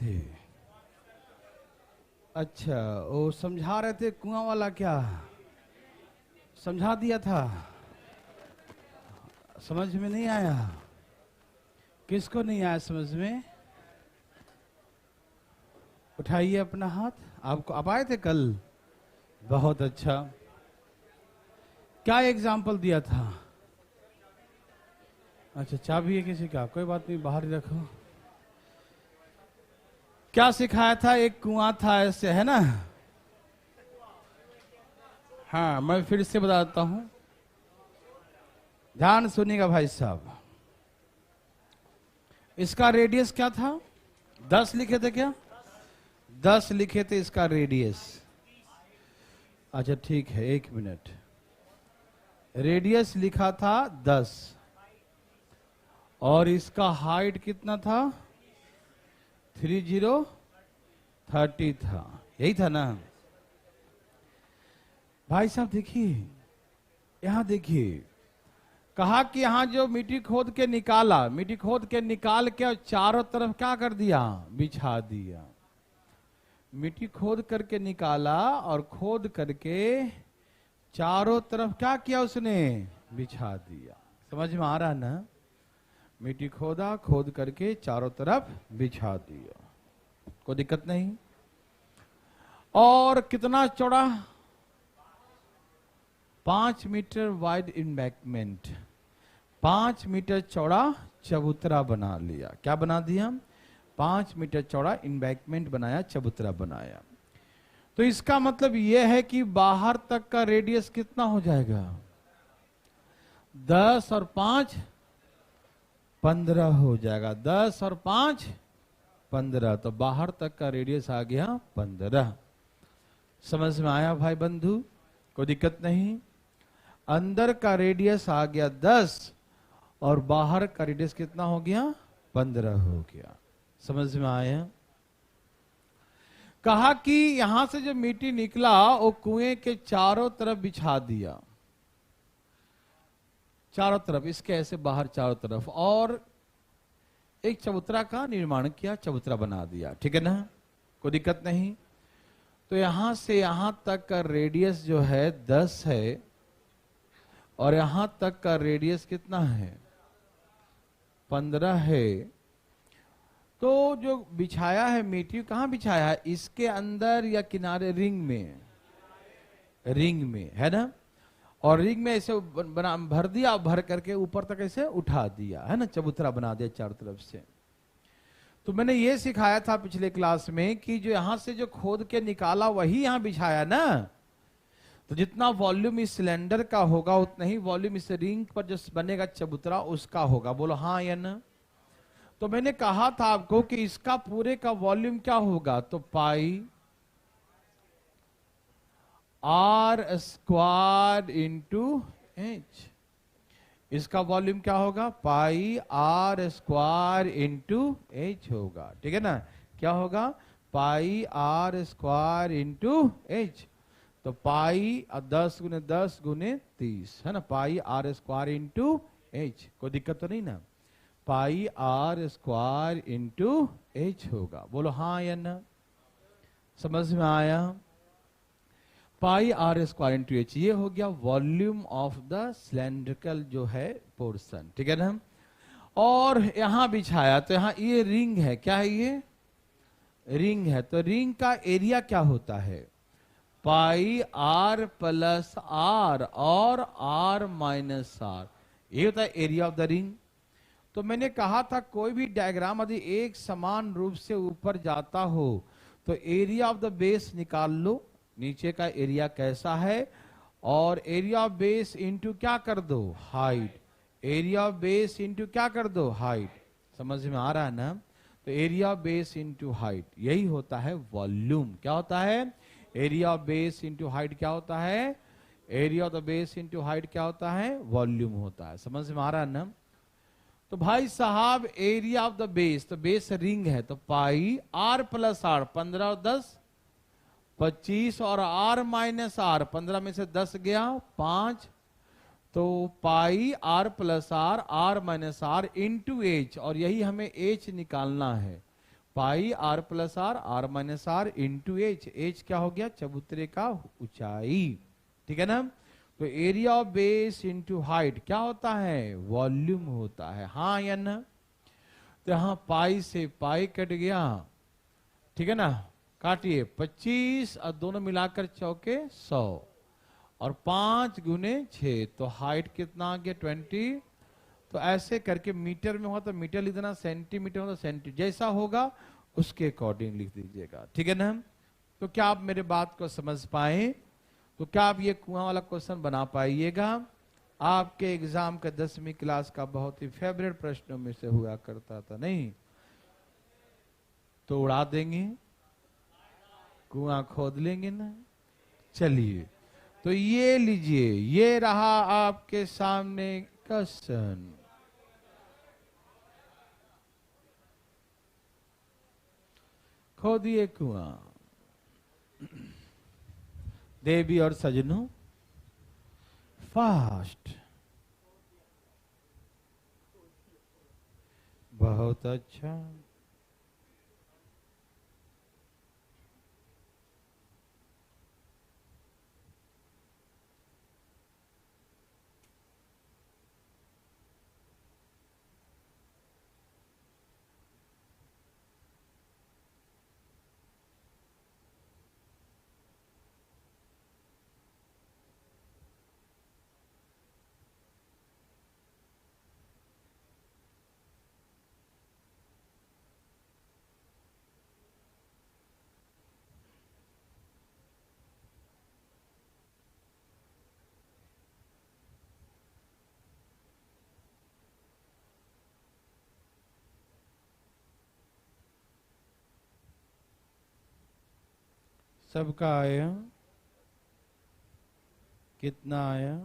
थे? अच्छा, वो समझा रहे थे कुआं वाला, क्या समझा दिया था? समझ में नहीं आया? किसको नहीं आया समझ में? उठाइए अपना हाथ। आपको आप आए थे कल? बहुत अच्छा। क्या एग्जाम्पल दिया था? अच्छा, चाबी है किसी का? कोई बात नहीं, बाहर ही रखो। क्या सिखाया था? एक कुआं था ऐसे, है ना? हाँ, मैं फिर से बताता हूं, ध्यान सुनिएगा भाई साहब। इसका रेडियस क्या था? 10 लिखे थे क्या? 10 लिखे थे इसका रेडियस। अच्छा ठीक है, 1 मिनट। रेडियस लिखा था 10 और इसका हाइट कितना था? 30 था। यही था ना भाई साहब? देखिए, यहां देखिए, कहा कि यहां जो मिट्टी खोद के निकाला, मिट्टी खोद के निकाल के चारों तरफ क्या कर दिया? बिछा दिया। मिट्टी खोद करके निकाला और खोद करके चारों तरफ क्या किया उसने? बिछा दिया। समझ में आ रहा ना? मिट्टी खोदा, खोद करके चारों तरफ बिछा दिया, कोई दिक्कत नहीं। और कितना चौड़ा? 5 मीटर वाइड एम्बैंकमेंट, 5 मीटर चौड़ा चबूतरा बना लिया। क्या बना दिया? 5 मीटर चौड़ा एम्बैंकमेंट बनाया, चबूतरा बनाया। तो इसका मतलब यह है कि बाहर तक का रेडियस कितना हो जाएगा? 10 और 5 15 हो जाएगा। 10 और 5 15, तो बाहर तक का रेडियस आ गया 15। समझ में आया भाई बंधु? कोई दिक्कत नहीं। अंदर का रेडियस आ गया 10 और बाहर का रेडियस कितना हो गया? 15 हो गया। समझ में आया? कहा कि यहां से जो मिट्टी निकला वो कुएं के चारों तरफ बिछा दिया, चारों तरफ, इसके ऐसे बाहर चारों तरफ, और एक चबूतरा का निर्माण किया, चबूतरा बना दिया। ठीक है ना? कोई दिक्कत नहीं। तो यहां से यहां तक का रेडियस जो है 10 है और यहां तक का रेडियस कितना है? 15 है। तो जो बिछाया है मिट्टी, कहां बिछाया है? इसके अंदर या किनारे? रिंग में, रिंग में, है ना? और रिंग में ऐसे बना भर दिया, भर करके ऊपर तक ऐसे उठा दिया, है ना? चबूतरा बना दिया चारों तरफ से। तो मैंने ये सिखाया था पिछले क्लास में कि जो यहां से जो खोद के निकाला वही यहां बिछाया ना, तो जितना वॉल्यूम इस सिलेंडर का होगा उतना ही वॉल्यूम इस रिंग पर जो बनेगा चबूतरा उसका होगा। बोलो हाँ या ना? तो मैंने कहा था आपको कि इसका पूरे का वॉल्यूम क्या होगा? तो pi R square into H. इसका वॉल्यूम क्या होगा? पाई आर स्क्वायर इंटू एच होगा। ठीक है ना? क्या होगा? पाई आर स्क्वायर इंटू एच। तो पाई 10 गुने 10 गुने 30, है ना? पाई आर स्क्वायर इंटू एच। कोई दिक्कत तो नहीं ना? पाई आर स्क्वायर इंटू एच होगा। बोलो हाँ या ना? समझ में आया? Pi R square into H, ये हो गया वॉल्यूम ऑफ द सिलेंड्रिकल जो है पोर्शन। ठीक है ना? और यहां बिछाया तो यहां ये रिंग है। क्या है ये? रिंग है। तो रिंग का एरिया क्या होता है? पाई आर प्लस आर और आर माइनस आर, ये होता है एरिया ऑफ द रिंग। तो मैंने कहा था कोई भी डायग्राम यदि एक समान रूप से ऊपर जाता हो तो एरिया ऑफ द बेस निकाल लो, नीचे का एरिया कैसा है, और एरिया ऑफ बेस इंटू क्या कर दो? Height. Area of base into क्या कर दो? हाइट। समझ में आ रहा है ना? तो area of base into height, यही होता है वॉल्यूम। क्या होता है? Area of base into height क्या होता है? Area of the base into height क्या होता है? वॉल्यूम होता है। समझ में आ रहा है ना? तो भाई साहब एरिया ऑफ द बेस, तो बेस रिंग है, तो पाई आर प्लस आर, 15 और 10 25, और आर माइनस आर, 15 में से 10 गया 5, तो pi are plus R, R minus R into H, और यही हमें एच निकालना है। Pi are plus R minus R into H. H क्या हो गया? चबूतरे का ऊंचाई, ठीक है ना। तो area of base into height क्या होता है? वॉल्यूम होता है, हाँ या ना। तो यहां पाई से पाई कट गया, ठीक है ना, काटिए 25 और दोनों मिलाकर चौके 100 और 5 गुने 6, तो हाइट कितना आ गया? 20। तो ऐसे करके मीटर में हो तो मीटर लिख देना, सेंटीमीटर हो तो सेंटीमीटर, जैसा होगा उसके अकॉर्डिंग लिख दीजिएगा, ठीक है ना। तो क्या आप मेरे बात को समझ पाए? तो क्या आप ये कुआं वाला क्वेश्चन बना पाइएगा? आपके एग्जाम का 10वीं क्लास का बहुत ही फेवरेट प्रश्नों में से हुआ करता था, नहीं? तो उड़ा देंगे, कुआं खोद लेंगे ना। चलिए, तो ये लीजिए, ये रहा आपके सामने क्वेश्चन। खोदिए कुआं। देवी और सजनों, फास्ट। बहुत अच्छा। सबका आया? कितना आया?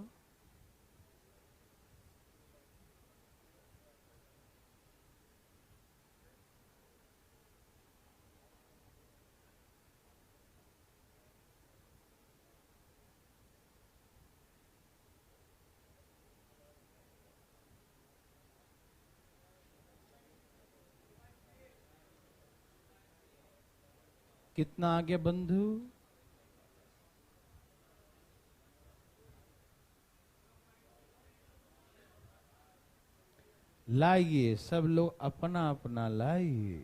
कितना आ गया बंधु? लाइए, सब लोग अपना अपना लाइए।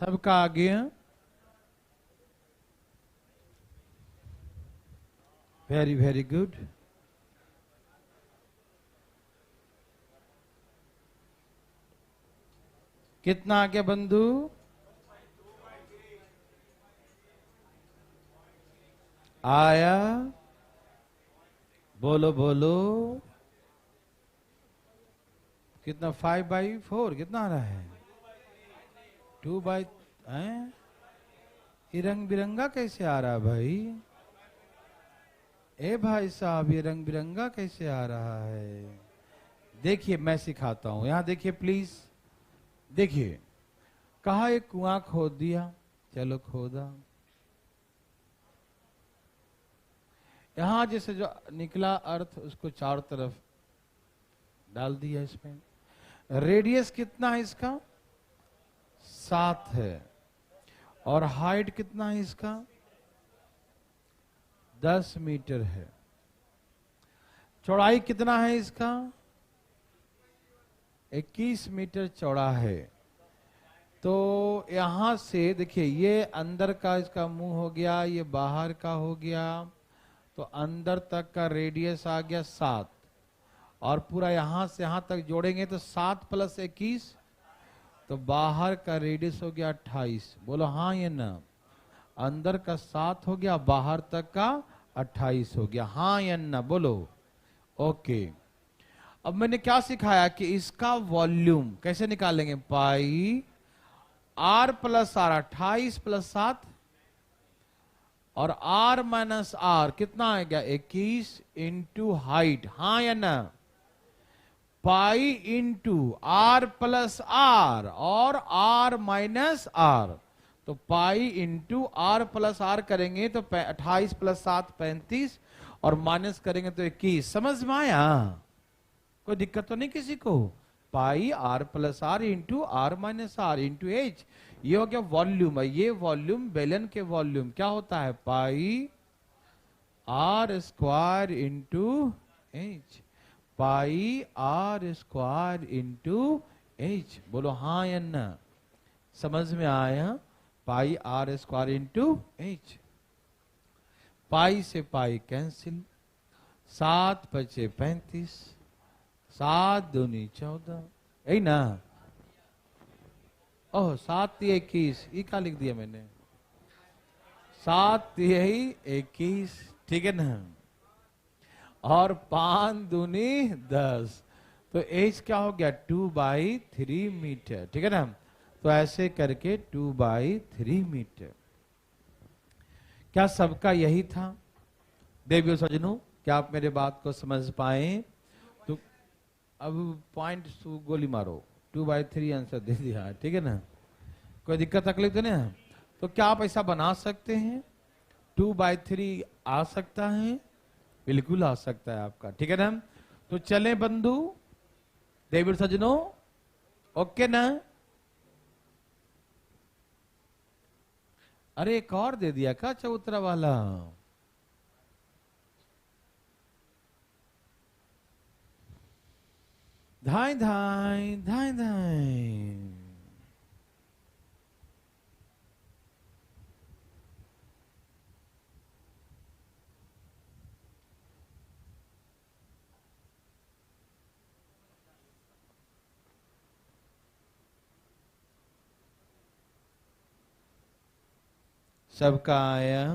सबका आ गया? Very very good. कितना आ गया बंधु? आया? बोलो बोलो। कितना? 5/4 कितना आ रहा है? 2 बाई हैं? ये रंग बिरंगा कैसे आ रहा है भाई? ए भाई साहब, ये रंग बिरंगा कैसे आ रहा है? देखिए, मैं सिखाता हूं, यहां देखिए प्लीज। देखिए, कहा एक कुआं खोद दिया, चलो खोदा। यहां जैसे जो निकला अर्थ उसको चारों तरफ डाल दिया इसमें। रेडियस कितना है इसका? 7 है। और हाइट कितना है इसका? 10 मीटर है। चौड़ाई कितना है इसका? 21 मीटर चौड़ा है। तो यहां से देखिए, ये अंदर का इसका मुंह हो गया, ये बाहर का हो गया, तो अंदर तक का रेडियस आ गया 7, और पूरा यहां से यहां तक जोड़ेंगे तो 7 + 21, तो बाहर का रेडियस हो गया 28। बोलो हाँ या ना? अंदर का 7 हो गया, बाहर तक का 28 हो गया, हाँ या ना? बोलो। ओके। अब मैंने क्या सिखाया कि इसका वॉल्यूम कैसे निकालेंगे? पाई r + r, 28 + 7 और r माइनस आर कितना आएगा 21 इंटू हाइट, हाँ या ना, pi into r plus r और आर माइनस आर, तो pi into r plus r करेंगे तो 28 प्लस 7 35 और माइनस करेंगे तो 21। समझ में आया? कोई दिक्कत तो नहीं किसी को? Pi are plus R into R minus R into H, ये हो गया वॉल्यूम। ये वॉल्यूम बेलन के वॉल्यूम क्या होता है, pi R square into H, pi R square into H. बोलो हाँ या ना? समझ में आया? Pi R square into H. Pi से पाई कैंसिल, 7 बचे 35, 7 दूनी 14, यही ना? ओह 7 3 21, ये क्या लिख दिया मैंने, 7 3 21, ठीक है ना? और 5 दूनी 10, तो एच क्या हो गया 2/3 मीटर, ठीक है ना? तो ऐसे करके 2/3 मीटर। क्या सबका यही था? देवियों सज्जनों, क्या आप मेरे बात को समझ पाए? तो अब पॉइंट गोली मारो, 2/3 आंसर दे दिया, ठीक है ना? कोई दिक्कत तकलीफ तो नहीं? तो क्या आप ऐसा बना सकते हैं? 2/3 आ सकता है, बिल्कुल आ सकता है आपका, ठीक है ना? तो चले बंधु देवी सज्जनों, ओके ना? अरे एक और दे दिया क्या चौतरा वाला? धाई धाई धाई धाई, सबका आया?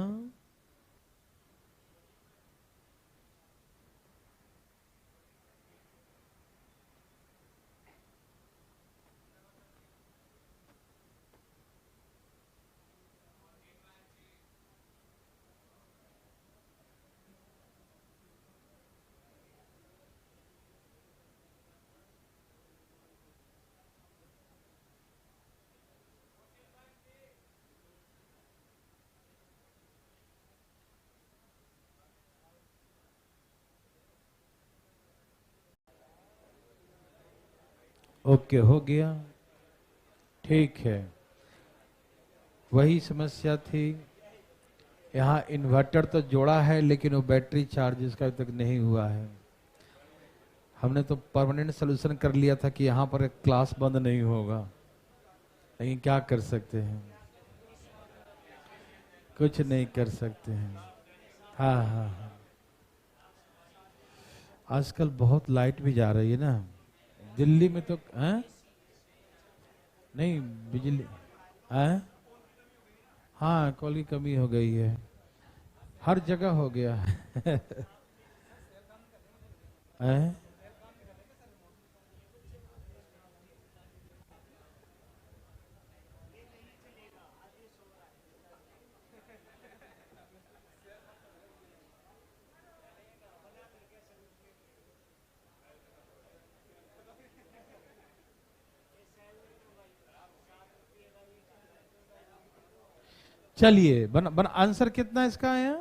ओके हो गया, ठीक है। वही समस्या थी, यहाँ इन्वर्टर तो जोड़ा है लेकिन वो बैटरी चार्ज इसका अभी तक नहीं हुआ है। हमने तो परमानेंट सोल्यूशन कर लिया था कि यहाँ पर क्लास बंद नहीं होगा, लेकिन क्या कर सकते हैं, कुछ नहीं कर सकते हैं। हाँ हाँ हाँ, आजकल बहुत लाइट भी जा रही है ना दिल्ली में तो, हैं? नहीं बिजली, हैं? हाँ कॉल की कमी हो गई है, हर जगह हो गया है। हैं? चलिए बन आंसर कितना इसका आया?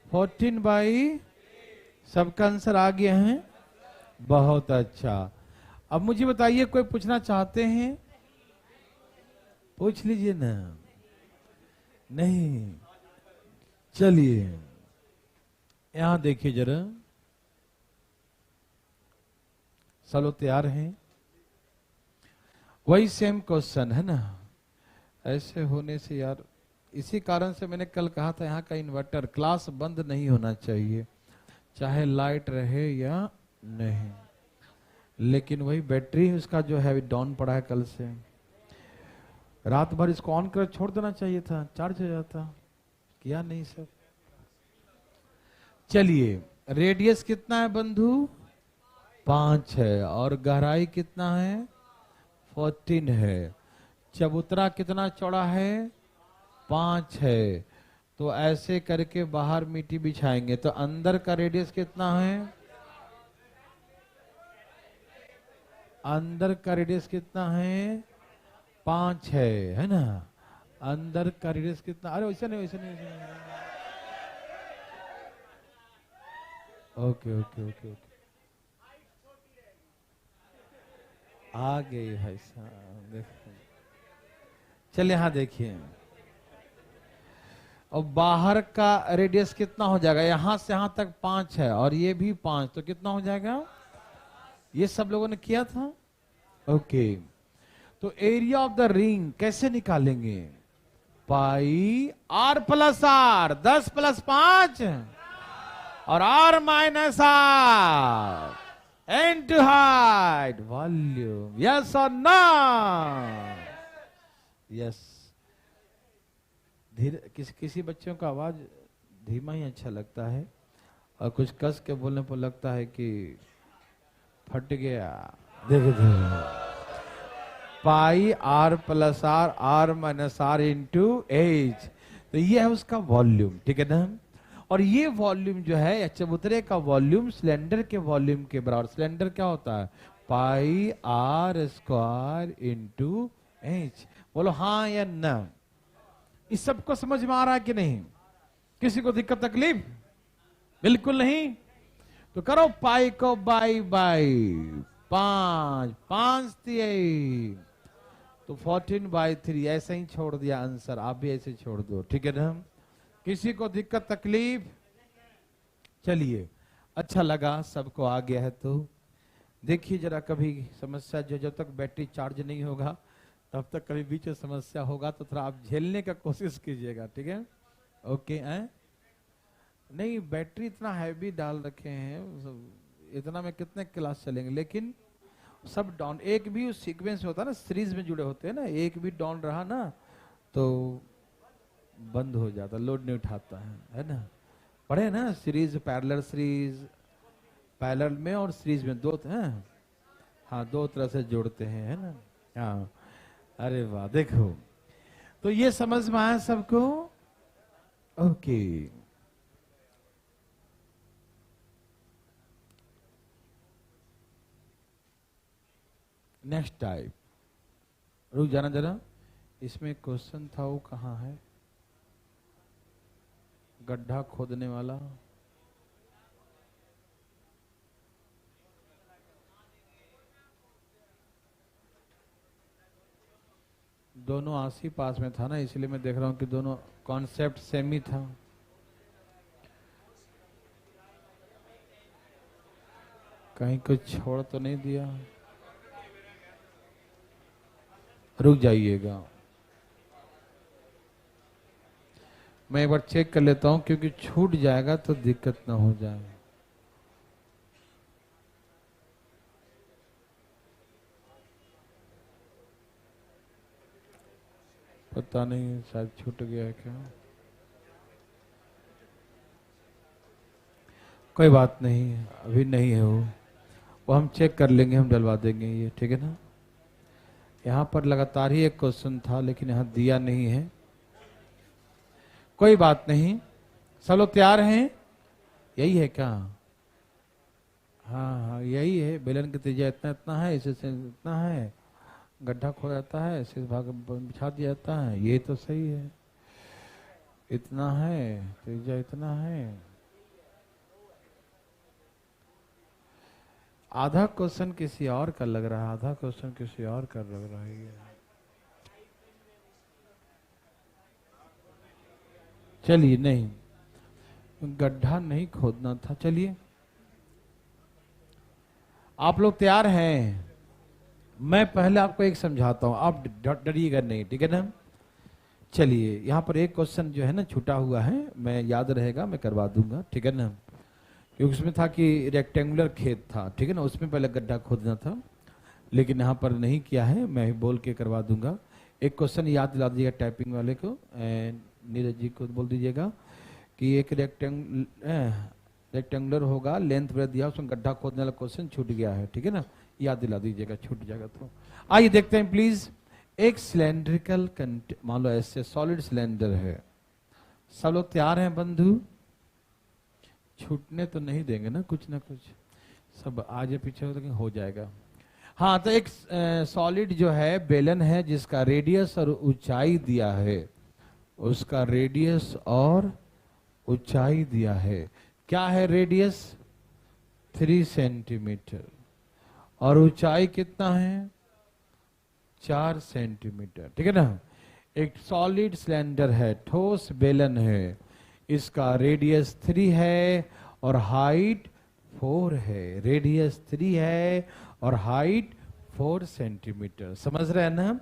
14/, सबका आंसर आ गया है, बहुत अच्छा। अब मुझे बताइए, कोई पूछना चाहते हैं? पूछ लीजिए ना। नहीं, चलिए यहां देखिए जरा, सब लोग तैयार हैं? वही सेम क्वेश्चन है ना? ऐसे होने से यार, इसी कारण से मैंने कल कहा था यहाँ का इन्वर्टर क्लास बंद नहीं होना चाहिए, चाहे लाइट रहे या नहीं। लेकिन वही बैटरी उसका जो है डाउन पड़ा है कल से, रात भर इसको ऑन कर छोड़ देना चाहिए था, चार्ज हो जाता, किया नहीं सब। चलिए रेडियस कितना है बंधु? 5 है, और गहराई कितना है? 14 है। चबूतरा कितना चौड़ा है? 5 है। तो ऐसे करके बाहर मिट्टी बिछाएंगे तो अंदर का रेडियस कितना है? अंदर का रेडियस कितना है? 5 है ना? अंदर का रेडियस कितना? अरे वैसे नहीं, वैसे नहीं, वैसे नहीं। ओके ओके ओके ओके, आ गई भाई साहब। चलिए हाँ देखिए, और बाहर का रेडियस कितना हो जाएगा? यहां से यहां तक 5 है और ये भी 5, तो कितना हो जाएगा? ये सब लोगों ने किया था। ओके, तो एरिया ऑफ द रिंग कैसे निकालेंगे? Pi are plus r, 10 plus 5 और r minus r into height volume. Yes और नो? यस। धीरे, किसी बच्चों का आवाज धीमा ही अच्छा लगता है और कुछ कस के बोलने पर लगता है कि फट गया। देखो pi are plus R, R minus R into H, तो ये है उसका वॉल्यूम, ठीक है ना? और ये वॉल्यूम जो है, चबूतरे का वॉल्यूम सिलेंडर के वॉल्यूम के बराबर। सिलेंडर क्या होता है? Pi R square into H. बोलो हाँ या ना? इस सबको समझ में आ रहा है कि नहीं? किसी को दिक्कत तकलीफ? बिल्कुल नहीं। तो करो पाई को बाई बाई 5, 5 3, तो 14/3 ऐसे ही छोड़ दिया आंसर। आप भी ऐसे छोड़ दो, ठीक है ना? किसी को दिक्कत तकलीफ? चलिए, अच्छा लगा सबको आ गया है। तो देखिए जरा, कभी समस्या जो जब तक बैटरी चार्ज नहीं होगा तब तक कभी बीच में समस्या होगा तो थोड़ा आप झेलने का कोशिश कीजिएगा, ठीक है? ओके नहीं, बैटरी इतना हैवी डाल रखे हैं, इतना में कितने क्लास चलेंगे? लेकिन सब डाउन, एक भी उस सीक्वेंस में होता है ना, सीरीज में जुड़े होते हैं ना, एक भी डाउन रहा ना तो बंद हो जाता, लोड नहीं उठाता है ना? पढ़े ना सीरीज, पैरेलल सीरीज, पैरेलल में और सीरीज में दो हैं। हाँ, दो तरह से जोड़ते हैं, है ना? हाँ, अरे वाह, देखो तो ये समझ में आया सबको? Okay, next type. रुक जाना जरा, इसमें क्वेश्चन था वो कहाँ है? गड्ढा खोदने वाला। दोनों आस ही पास में था ना, इसलिए मैं देख रहा हूं कि दोनों कॉन्सेप्ट सेम ही था। कहीं कुछ छोड़ तो नहीं दिया? रुक जाइएगा, मैं एक बार चेक कर लेता हूं, क्योंकि छूट जाएगा तो दिक्कत ना हो जाए। पता नहीं, शायद छूट गया है क्या? कोई बात नहीं, अभी नहीं है वो हम चेक कर लेंगे, हम डलवा देंगे ये, ठीक है ना? यहाँ पर लगातार ही एक क्वेश्चन था लेकिन यहाँ दिया नहीं है। कोई बात नहीं, सब लोग तैयार हैं? यही है क्या? हाँ हाँ, यही है। बेलन की त्रिज्या इतना इतना है, इसे से इतना है, गड्ढा खोदा जाता है, इसे भाग बिछा दिया जाता है। ये तो सही है, इतना है, त्रिज्या इतना है। आधा क्वेश्चन किसी और का लग रहा है, आधा क्वेश्चन किसी और का लग रहा है। चलिए, नहीं, गड्ढा नहीं खोदना था। चलिए, आप लोग तैयार हैं? मैं पहले आपको एक समझाता हूं, आप डरिएगा नहीं, ठीक है ना? चलिए, यहां पर एक क्वेश्चन जो है ना छूटा हुआ है, मैं याद रहेगा मैं करवा दूंगा, ठीक है ना? क्योंकि उसमें था कि रेक्टेंगुलर खेत था, ठीक है ना? उसमें पहले गड्ढा खोदना था, लेकिन यहाँ पर नहीं किया है, मैं बोल के करवा दूंगा। एक क्वेश्चन याद दिला दीजिएगा टाइपिंग वाले को, नीरज जी को बोल दीजिएगा कि एक रेक्टेंगुलर होगा, लेंथ ब्रेथ दिया, उसमें गड्ढा खोदने वाला क्वेश्चन छूट गया है, ठीक है ना? याद दिला दीजिएगा, छूट जाएगा तो। आइए देखते हैं प्लीज। एक सिलेंड्रिकल, मान लो ऐसे सॉलिड सिलेंडर है, सब लोग तैयार हैं बंधु? छूटने तो नहीं देंगे ना कुछ ना कुछ, सब आगे पीछे हो जाएगा। हाँ, तो एक सॉलिड जो है बेलन है जिसका रेडियस और ऊंचाई दिया है, उसका रेडियस और ऊंचाई दिया है। क्या है रेडियस? 3 सेंटीमीटर और ऊंचाई कितना है? 4 सेंटीमीटर। ठीक है ना। एक सॉलिड सिलेंडर है, ठोस बेलन है, इसका रेडियस 3 है और हाइट 4 है। रेडियस 3 है और हाइट 4 सेंटीमीटर। समझ रहे हैं ना?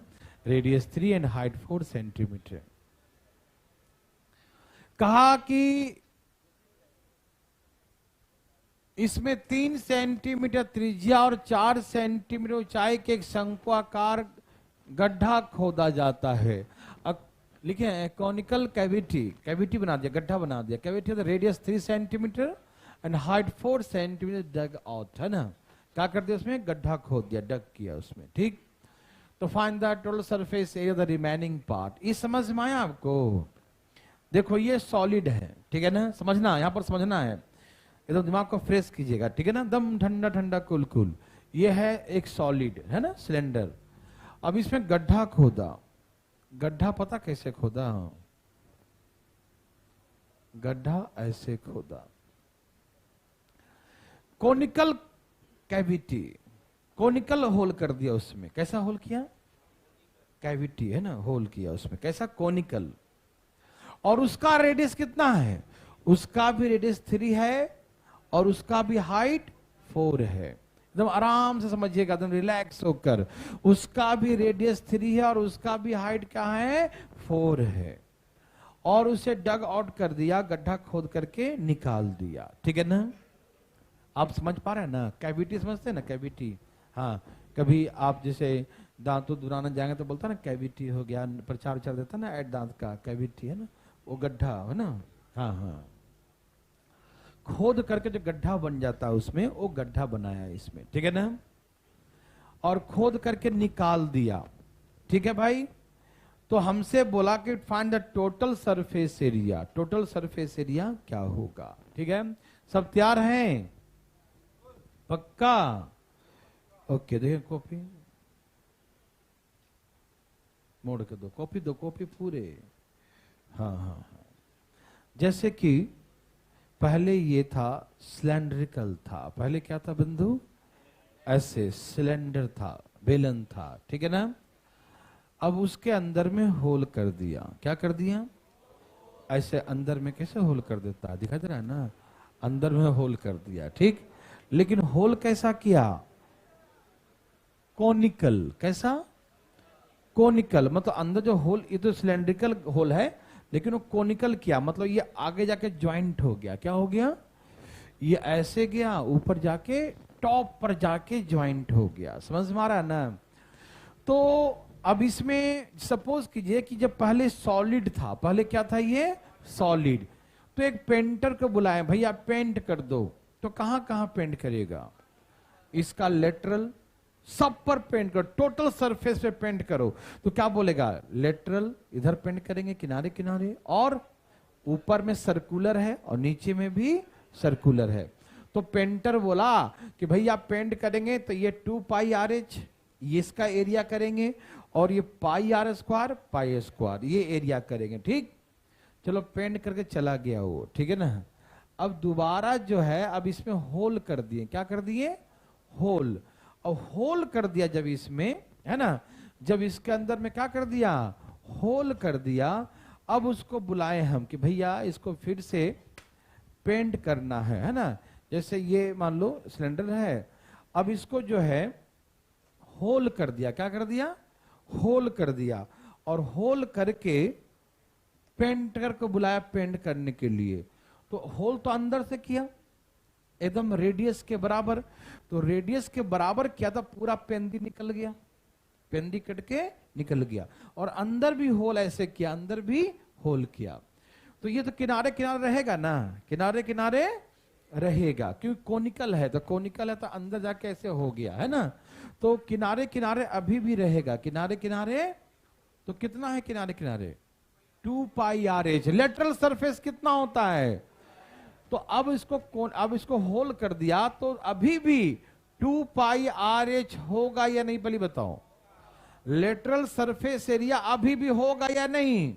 Radius 3 and height 4 centimetre. कहा कि इसमें 3 सेंटीमीटर त्रिज्या और 4 सेंटीमीटर ऊंचाई के एक शंक्वाकार गड्ढा खोदा जाता है। लिखे कॉनिकल कैविटी, कैविटी बना दिया, गड्ढा बना दिया। Cavity radius 3 centimetre and height 4 centimetre dug out, है ना। क्या कर दिया उसमें? गड्ढा खोद दिया, डग किया उसमें। ठीक, तो find the total surface area the remaining part. ये समझ में आया आपको? देखो ये सॉलिड है, ठीक है ना, समझना, यहां पर समझना है, एकदम दिमाग को फ्रेश कीजिएगा, ठीक है ना, दम ठंडा ठंडा कुल कुल। ये है एक सॉलिड, है ना, सिलेंडर। अब इसमें गड्ढा खोदा। गड्ढा पता कैसे खोदा? गड्ढा ऐसे खोदा, कोनिकल कैविटी, कोनिकल होल कर दिया उसमें। कैसा होल किया? कैविटी, है ना, होल किया उसमें। कैसा? कोनिकल। और उसका रेडियस कितना है? उसका भी रेडियस 3 है और उसका भी हाइट 4 है। एकदम आराम से समझिएगा, एकदम रिलैक्स होकर। उसका भी रेडियस 3 है और उसका भी हाइट क्या है? 4 है। और उसे डग आउट कर दिया, गड्ढा खोद करके निकाल दिया। ठीक है ना? आप समझ पा रहे हैं ना? कैविटी समझते हैं ना? कैविटी, हाँ, कभी आप जैसे दांत दुराना जाएंगे तो बोलता है ना कैविटी हो गया, प्रचार उचार देता ना ऐड दांत का, कैविटी है ना, वो गड्ढा है ना। हाँ हाँ, खोद करके जो गड्ढा बन जाता है उसमें, वो गड्ढा बनाया इसमें। ठीक है ना? और खोद करके निकाल दिया। ठीक है भाई? तो हमसे बोला कि find the total surface area. Total surface area क्या होगा? ठीक है, सब तैयार हैं? पक्का? ओके, देखिए कॉपी मोड़ के दो, कॉपी दो, कॉपी पूरे। हाँ हाँ हाँ, जैसे कि पहले ये था सिलेंड्रिकल था। पहले क्या था बंधु? ऐसे सिलेंडर था, बेलन था। ठीक है ना? अब उसके अंदर में होल कर दिया। क्या कर दिया? ऐसे अंदर में कैसे होल कर देता है, दिखाई दे रहा है ना? अंदर में होल कर दिया। ठीक, लेकिन होल कैसा किया? कोनिकल। कैसा? कोनिकल, मतलब अंदर जो होल, ये तो सिलेंड्रिकल होल है लेकिन वो कोनिकल किया, मतलब ये आगे जाके ज्वाइंट हो गया। क्या हो गया? ये ऐसे गया, ऊपर जाके टॉप पर जाके ज्वाइंट हो गया। समझ में आ रहा है ना? तो अब इसमें सपोज कीजिए कि जब पहले सॉलिड था, पहले क्या था? ये सॉलिड। तो एक पेंटर को बुलाए, भैया पेंट कर दो। तो कहां कहां पेंट करेगा? इसका लेटरल सब पर पेंट करो, टोटल सरफेस पे पेंट करो। तो क्या बोलेगा? लेटरल इधर पेंट करेंगे, किनारे किनारे, और ऊपर में सर्कुलर है और नीचे में भी सर्कुलर है। तो पेंटर बोला कि भैया पेंट करेंगे तो ये 2 पाई आर एच, ये इसका एरिया करेंगे, और ये पाई आर स्क्वायर पाई स्क्वायर ये एरिया करेंगे। ठीक, चलो पेंट करके चला गया वो। ठीक है ना? अब दोबारा जो है, अब इसमें होल कर दिए। क्या कर दिए? होल। और होल कर दिया जब इसमें, है ना, जब इसके अंदर में क्या कर दिया? होल कर दिया। अब उसको बुलाए हम कि भैया इसको फिर से पेंट करना है ना? जैसे ये मान लो सिलेंडर है, अब इसको जो है होल कर दिया। क्या कर दिया? होल कर दिया। और होल करके पेंटर को बुलाया पेंट करने के लिए। तो होल तो अंदर से किया, एकदम रेडियस के बराबर। तो रेडियस के बराबर किया था, पूरा पेंदी निकल गया, पेंदी कट के निकल गया। और अंदर भी होल ऐसे किया, अंदर भी होल किया। तो ये तो किनारे किनारे रहेगा ना, किनारे किनारे रहेगा, क्योंकि कोनिकल है। तो कोनिकल है तो अंदर जाके ऐसे हो गया, है ना? तो किनारे किनारे अभी भी रहेगा, किनारे किनारे। तो कितना है किनारे किनारे? 2 pi R H. Lateral surface कितना होता है? तो अब इसको होल कर दिया तो अभी भी 2 पाई आर एच होगा या नहीं, पहले बताओ। लेटरल सरफेस एरिया अभी भी होगा या नहीं?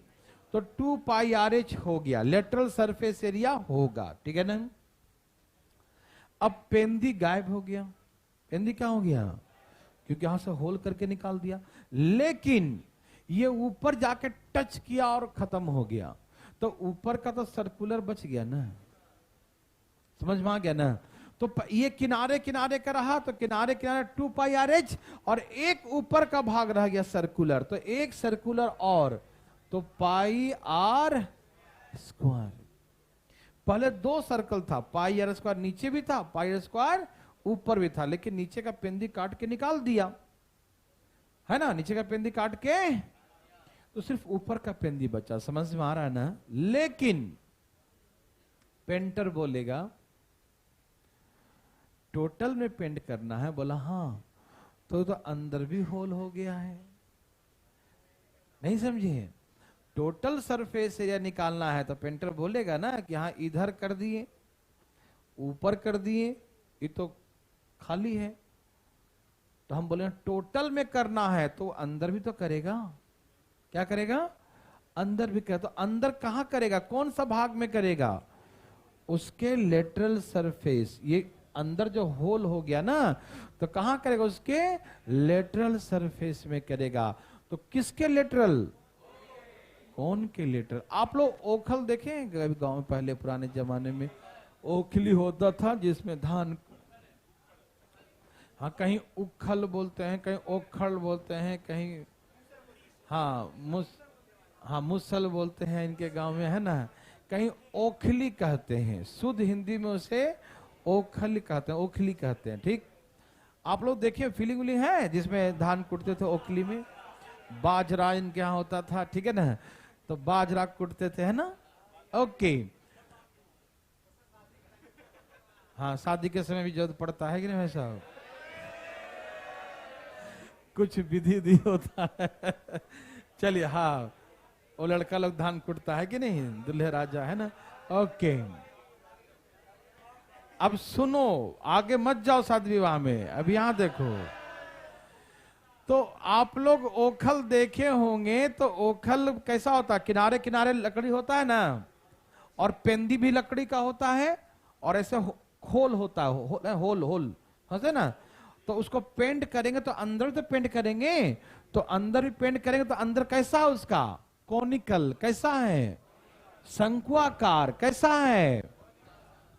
तो 2 पाई आर एच हो गया, लेटरल सरफेस एरिया होगा, ठीक है ना। अब पेंदी गायब हो गया। पेंदी क्या हो गया? क्योंकि यहां से होल करके निकाल दिया, लेकिन ये ऊपर जाके टच किया और खत्म हो गया। तो ऊपर का तो सर्कुलर बच गया ना, समझ में आ गया ना। तो ये किनारे किनारे का रहा, तो किनारे किनारे 2 पाई आर एच, और एक ऊपर का भाग रह गया सर्कुलर, तो एक सर्कुलर और, तो पाई आर स्क्वायर। पहले 2 सर्कल था, पाई आर स्क्वायर नीचे भी था, पाई आर स्क्वायर ऊपर भी था, लेकिन नीचे का पेंदी काट के निकाल दिया, है ना। नीचे का पेंदी काट के तो सिर्फ ऊपर का पेंदी बचा, समझ में आ रहा है ना। लेकिन पेंटर बोलेगा टोटल में पेंट करना है, बोला हाँ, तो अंदर भी होल हो गया है। नहीं समझे? टोटल सरफेस एरिया निकालना है तो पेंटर बोलेगा ना कि हाँ इधर कर दिए, ऊपर कर दिए, ये तो खाली है। तो हम बोले टोटल में करना है तो अंदर भी तो करेगा। क्या करेगा? अंदर भी करे। तो अंदर कहां करेगा? कौन सा भाग में करेगा? उसके लेटरल सरफेस, ये अंदर जो होल हो गया ना, तो कहां करेगा? उसके लेटरल सरफेस में करेगा। तो किसके लेटरल? कौन के लेटरल? आप लोग ओखल देखे हैं गांव में? पहले पुराने जमाने में ओखली होता था जिसमें धान, हाँ कहीं उखल बोलते हैं, कहीं ओखल बोलते हैं, कहीं हाँ मुसल बोलते हैं इनके गांव में, है ना। कहीं ओखली कहते हैं, शुद्ध हिंदी में उसे ओखल कहते हैं, ओखली कहते हैं, ठीक। आप लोग देखिए फीलिंग उली है जिसमें धान कुटते थे ओखली में। बाजरा इनके यहाँ होता था, ठीक है ना, तो बाजरा कुटते थे, है ना। ओके, हाँ शादी के समय भी जरूरत पड़ता है कि नहीं वैसा? कुछ विधि दी होता है। चलिए, हाँ वो लड़का लोग धान कुटता है कि नहीं, दुल्हे राजा, है ना। ओके, अब सुनो, आगे मत जाओ शादी विवाह में, अब यहां देखो। तो आप लोग ओखल देखे होंगे, तो ओखल कैसा होता है? किनारे किनारे लकड़ी होता है ना, और पेंदी भी लकड़ी का होता है, और ऐसे खोल होता है, होल होल होते ना। तो उसको पेंट करेंगे तो अंदर तो पेंट करेंगे, तो अंदर भी पेंट करेंगे तो अंदर कैसा उसका? कॉनिकल, कैसा है? शंकुआकार, कैसा है?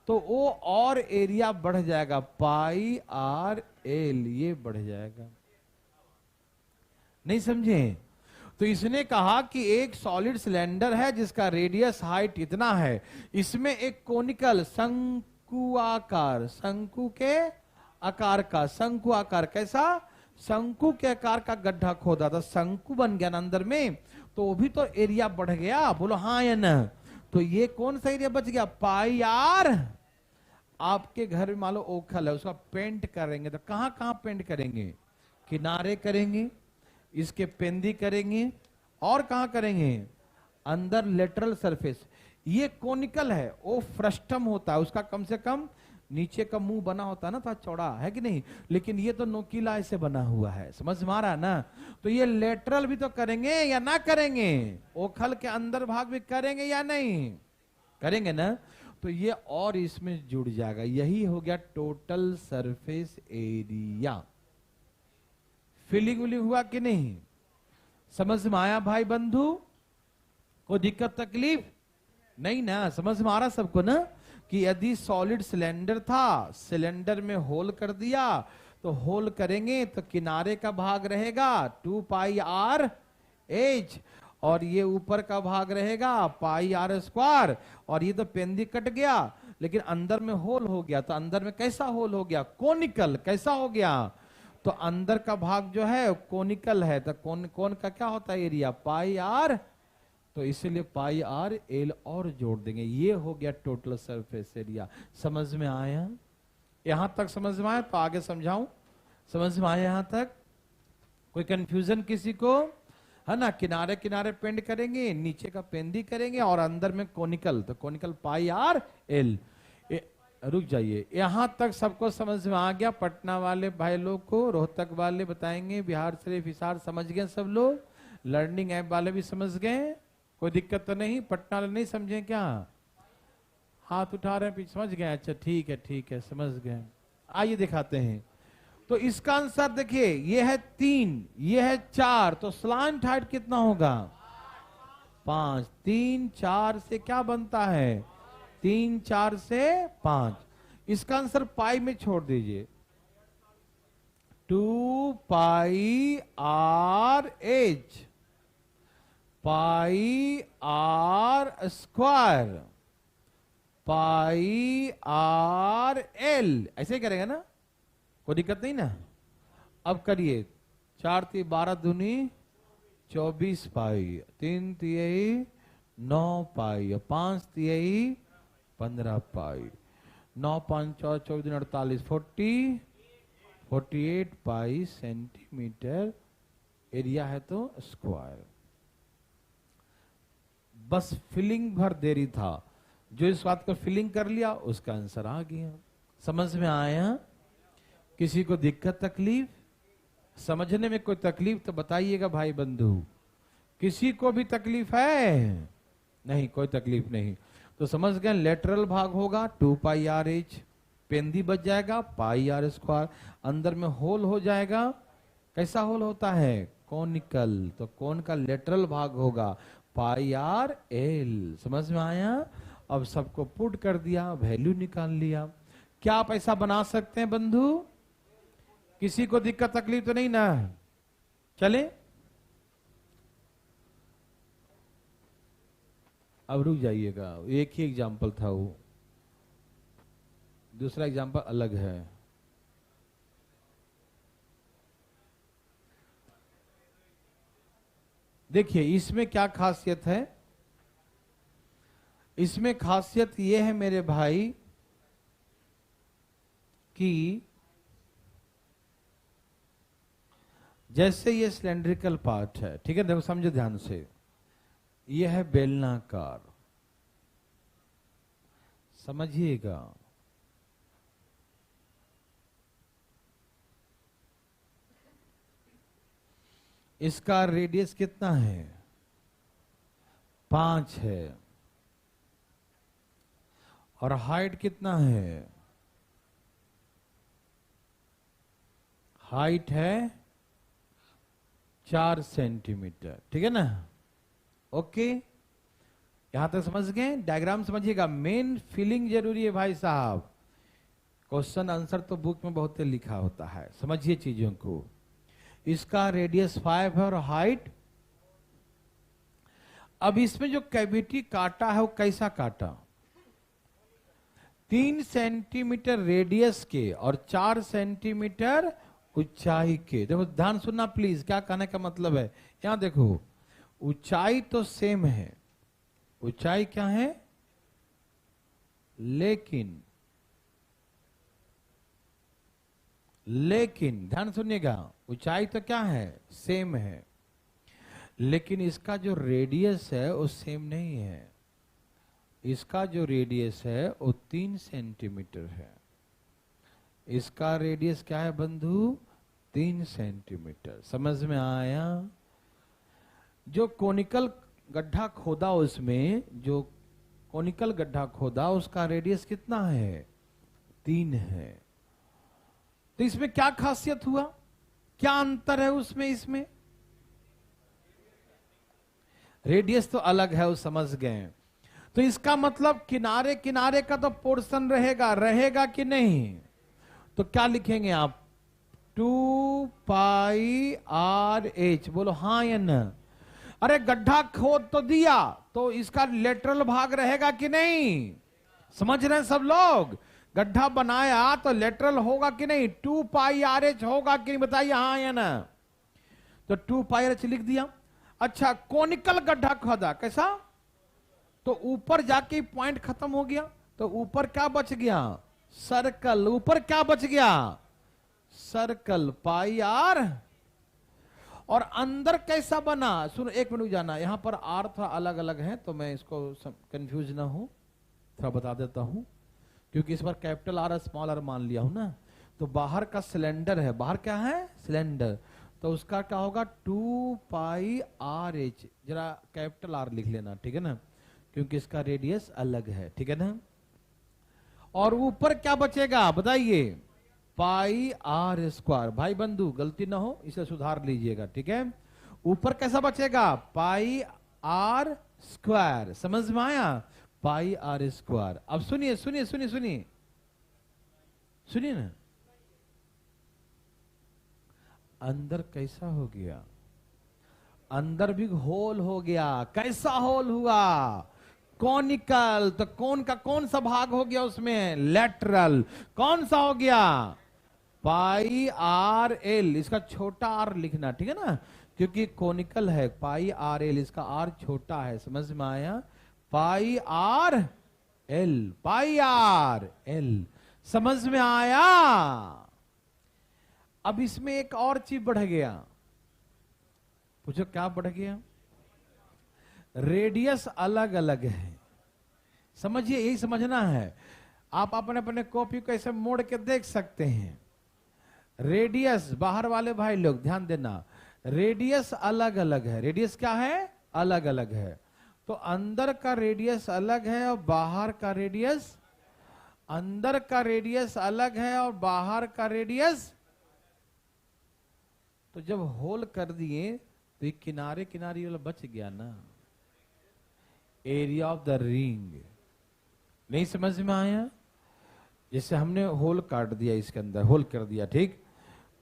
तो वो और एरिया बढ़ जाएगा, पाई आर एल, ये बढ़ जाएगा। नहीं समझे? तो इसने कहा कि एक सॉलिड सिलेंडर है जिसका रेडियस हाइट इतना है, इसमें एक कोनिकल शंकुआकार, शंकु के आकार का, शंकु आकार, कैसा? शंकु के आकार का गड्ढा खोदा था, शंकु बन गया ना अंदर में, तो वो भी तो एरिया बढ़ गया। बोलो हाँ या ना? तो ये कौन सा एरिया बच गया? पाई आर। आपके घर में मान लो ओखल है, उसका पेंट करेंगे तो कहां कहां पेंट करेंगे? किनारे करेंगे, इसके पेंदी करेंगे, और कहां करेंगे? अंदर लेटरल सरफेस। ये कोनिकल है, वो फ्रस्टम होता है, उसका कम से कम नीचे का मुंह बना होता है ना, था चौड़ा, है कि नहीं। लेकिन ये तो नोकीला ऐसे बना हुआ है, समझ में आ रहा है ना। तो ये लेटरल भी तो करेंगे या ना करेंगे? ओखल के अंदर भाग भी करेंगे या नहीं? करेंगे ना। तो ये और इसमें जुड़ जाएगा, यही हो गया total surface area. Feeling willing हुआ कि नहीं? समझ में आया भाई बंधु? कोई दिक्कत तकलीफ नहीं ना? समझ में आ रहा सबको ना, कि यदि सॉलिड सिलेंडर था, सिलेंडर में होल कर दिया, तो होल करेंगे तो किनारे का भाग रहेगा 2 पाई आर एच, और ये ऊपर का भाग रहेगा पाई आर स्क्वायर, और ये तो पेंदी कट गया, लेकिन अंदर में होल हो गया। तो अंदर में कैसा होल हो गया? कोनिकल। कैसा हो गया? तो अंदर का भाग जो है कोनिकल है, तो कौन का क्या होता है एरिया? Pi are. तो इसीलिए पाई आर एल और जोड़ देंगे, ये हो गया टोटल सरफेस एरिया। समझ में आया? यहां तक समझ में आया? तो आगे समझाऊं? समझ में आया यहां तक? कोई कंफ्यूजन किसी को? है ना, किनारे किनारे पेंड करेंगे, नीचे का पेंदी करेंगे और अंदर में कोनिकल, तो कोनिकल पाई आर एल। रुक जाइए, यहां तक सबको समझ में आ गया? पटना वाले भाई लोग को, रोहतक वाले बताएंगे, बिहार शरीफ हिसार समझ गए सब लोग, लर्निंग ऐप वाले भी समझ गए, कोई दिक्कत तो नहीं? पटना वाले नहीं समझे क्या? हाथ उठा रहे हैं, समझ गए? अच्छा ठीक है समझ गए। आइए दिखाते हैं। तो इसका आंसर देखिए, ये है 3, ये है 4, तो स्लांट हाइट कितना होगा? 5। 3 4 से क्या बनता है? 3 4 से 5। इसका आंसर पाई में छोड़ दीजिए, 2 pi R H, pi R square, pi R L, ऐसे ही करेगा ना, कोई दिक्कत नहीं ना? अब करिए, 4 3 12 दूनी 24 पाई, 3 तिहाई 9 पाई, 5 तिहाई 15 पाई, 9 5 4 24 दिन 48, 48 पाई सेंटीमीटर एरिया है तो स्क्वायर। बस फिलिंग भर देरी था, जो इस बात को फिलिंग कर लिया उसका आंसर आ गया। समझ में आया? किसी को दिक्कत तकलीफ? समझने में कोई तकलीफ तो बताइएगा भाई बंधु। किसी को भी तकलीफ है? नहीं, कोई तकलीफ नहीं। तो समझ गए, लेटरल भाग होगा 2 पाई आर एच, पेंदी बच जाएगा पाई आर स्क्वायर, अंदर में होल हो जाएगा। कैसा होल होता है? कोनिकल, तो कोन का लेटरल भाग होगा पाई आर एल। समझ में आया? अब सबको पुट कर दिया, वैल्यू निकाल लिया। क्या आप ऐसा बना सकते हैं बंधु? किसी को दिक्कत तकलीफ तो नहीं ना? चले, अब रुक जाइएगा, एक ही एग्जाम्पल था वो, दूसरा एग्जाम्पल अलग है। देखिए इसमें क्या खासियत है? इसमें खासियत यह है मेरे भाई कि जैसे ये सिलेंड्रिकल पार्ट है, ठीक है, देखो समझो ध्यान से, यह है बेलनाकार, समझिएगा। इसका रेडियस कितना है? 5 है, और हाइट कितना है? हाइट है 4 सेंटीमीटर, ठीक है ना? ओके, यहां तक समझ गए? डायग्राम समझिएगा, मेन फीलिंग जरूरी है भाई साहब। क्वेश्चन आंसर तो बुक में बहुत लिखा होता है, समझिए चीजों को। इसका रेडियस 5 है और हाइट, अब इसमें जो कैविटी काटा है वो कैसा काटा? 3 सेंटीमीटर रेडियस के और 4 सेंटीमीटर ऊंचाई के। देखो ध्यान सुनना प्लीज, क्या कहने का मतलब है। यहां देखो, ऊंचाई तो सेम है, ऊंचाई क्या है, लेकिन ध्यान सुनिएगा, ऊंचाई तो क्या है, सेम है, लेकिन इसका जो रेडियस है वो सेम नहीं है। इसका जो रेडियस है वो 3 सेंटीमीटर है। इसका रेडियस क्या है बंधु? 3 सेंटीमीटर। समझ में आया? जो कोनिकल गड्ढा खोदा, उसमें जो कोनिकल गड्ढा खोदा उसका रेडियस कितना है? 3 है। तो इसमें क्या खासियत हुआ? क्या अंतर है उसमें? इसमें रेडियस तो अलग है, वो समझ गए। तो इसका मतलब किनारे किनारे का तो पोर्शन रहेगा कि नहीं? तो क्या लिखेंगे आप? 2 पाई आर एच। बोलो हाँ या ना? अरे गड्ढा खोद तो दिया, तो इसका लेटरल भाग रहेगा कि नहीं? समझ रहे हैं सब लोग? गड्ढा बनाया तो लेटरल होगा कि नहीं? 2 पाई आर एच होगा कि नहीं? बताइए हाँ या ना? तो 2 पाई आर एच लिख दिया। अच्छा, कोनिकल गड्ढा खोदा, कैसा? तो ऊपर जाके पॉइंट खत्म हो गया, तो ऊपर क्या बच गया? सर्कल। ऊपर क्या बच गया? Circle, pi r. और अंदर कैसा बना, सुनो एक मिनट जाना, यहां पर आर थोड़ा अलग अलग है तो मैं इसको कंफ्यूज ना हूं, थोड़ा बता देता हूं, क्योंकि इस बार कैपिटल आर स्मॉल आर मान लिया हूं ना। तो बाहर का सिलेंडर है, बाहर क्या है सिलेंडर, तो उसका क्या होगा 2 पाई आर एच, जरा कैपिटल आर लिख लेना, ठीक है ना, क्योंकि इसका रेडियस अलग है, ठीक है ना। और ऊपर क्या बचेगा बताइए, पाई आर स्क्वायर, भाई बंधु गलती ना हो इसे सुधार लीजिएगा, ठीक है। ऊपर कैसा बचेगा, पाई आर स्क्वायर, समझ में आया, पाई आर स्क्वायर। अब सुनिए सुनिए सुनिए सुनिए सुनिए ना, अंदर कैसा हो गया, अंदर भी होल हो गया, कैसा होल हुआ, कॉनिकल, तो कौन का कौन सा भाग हो गया उसमें, लेटरल, कौन सा हो गया, पाई आर एल, इसका छोटा आर लिखना, ठीक है ना, क्योंकि कॉनिकल है, पाई आर एल, इसका आर छोटा है, समझ में आया, पाई आर एल, पाई आर एल, समझ में आया। अब इसमें एक और चीज बढ़ गया, पूछो क्या बढ़ गया, रेडियस अलग अलग है, समझिए यही समझना है। आप अपने अपने कॉपी को ऐसे मोड़ के देख सकते हैं, रेडियस, बाहर वाले भाई लोग ध्यान देना, रेडियस अलग अलग है, रेडियस क्या है अलग अलग है, तो अंदर का रेडियस अलग है और बाहर का रेडियस, अंदर का रेडियस अलग है और बाहर का रेडियस, तो जब होल कर दिए तो ये किनारे किनारे वाला बच गया ना, एरिया ऑफ द रिंग, नहीं समझ में आया, जैसे हमने होल काट दिया इसके अंदर, होल कर दिया, ठीक,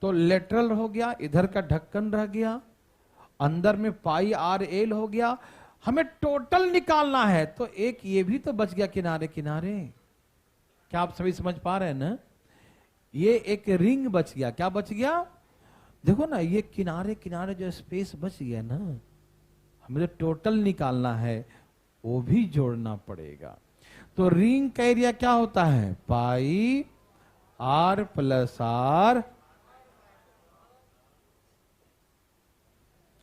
तो लेटरल हो गया, इधर का ढक्कन रह गया, अंदर में पाई आर एल हो गया, हमें टोटल निकालना है तो एक ये भी तो बच गया किनारे किनारे, क्या आप सभी समझ पा रहे हैं ना, ये एक रिंग बच गया, क्या बच गया, देखो ना, ये किनारे किनारे जो स्पेस बच गया ना, हमें तो टोटल निकालना है, वो भी जोड़ना पड़ेगा। तो रिंग का एरिया क्या होता है, pi are plus R,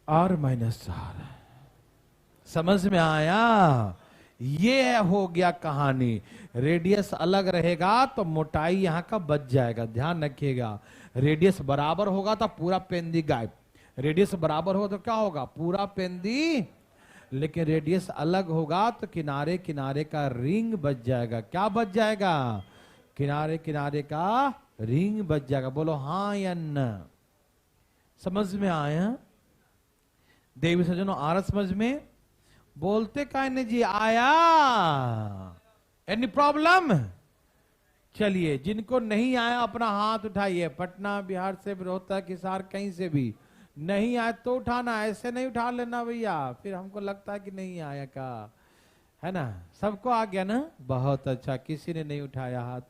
R minus R, समझ में आया, ये हो गया कहानी। रेडियस अलग रहेगा तो मोटाई यहां का बच जाएगा, ध्यान रखिएगा, रेडियस बराबर होगा तो पूरा पेंदी गायब, रेडियस बराबर होगा तो क्या होगा, पूरा पेंदी, लेकिन रेडियस अलग होगा तो किनारे किनारे का रिंग बच जाएगा, क्या बच जाएगा, किनारे किनारे का रिंग बच जाएगा, बोलो हाँ या न, समझ में आया। देवी सज्जनों आ रहा समझ में, बोलते कहने जी आया, एनी प्रॉब्लम, चलिए जिनको नहीं आया अपना हाथ उठाइए, पटना बिहार से रोहतक हिसार कहीं से भी नहीं आया तो उठाना, ऐसे नहीं उठा लेना भैया, फिर हमको लगता है कि नहीं आया का, है ना, सबको आ गया ना, बहुत अच्छा, किसी ने नहीं उठाया हाथ,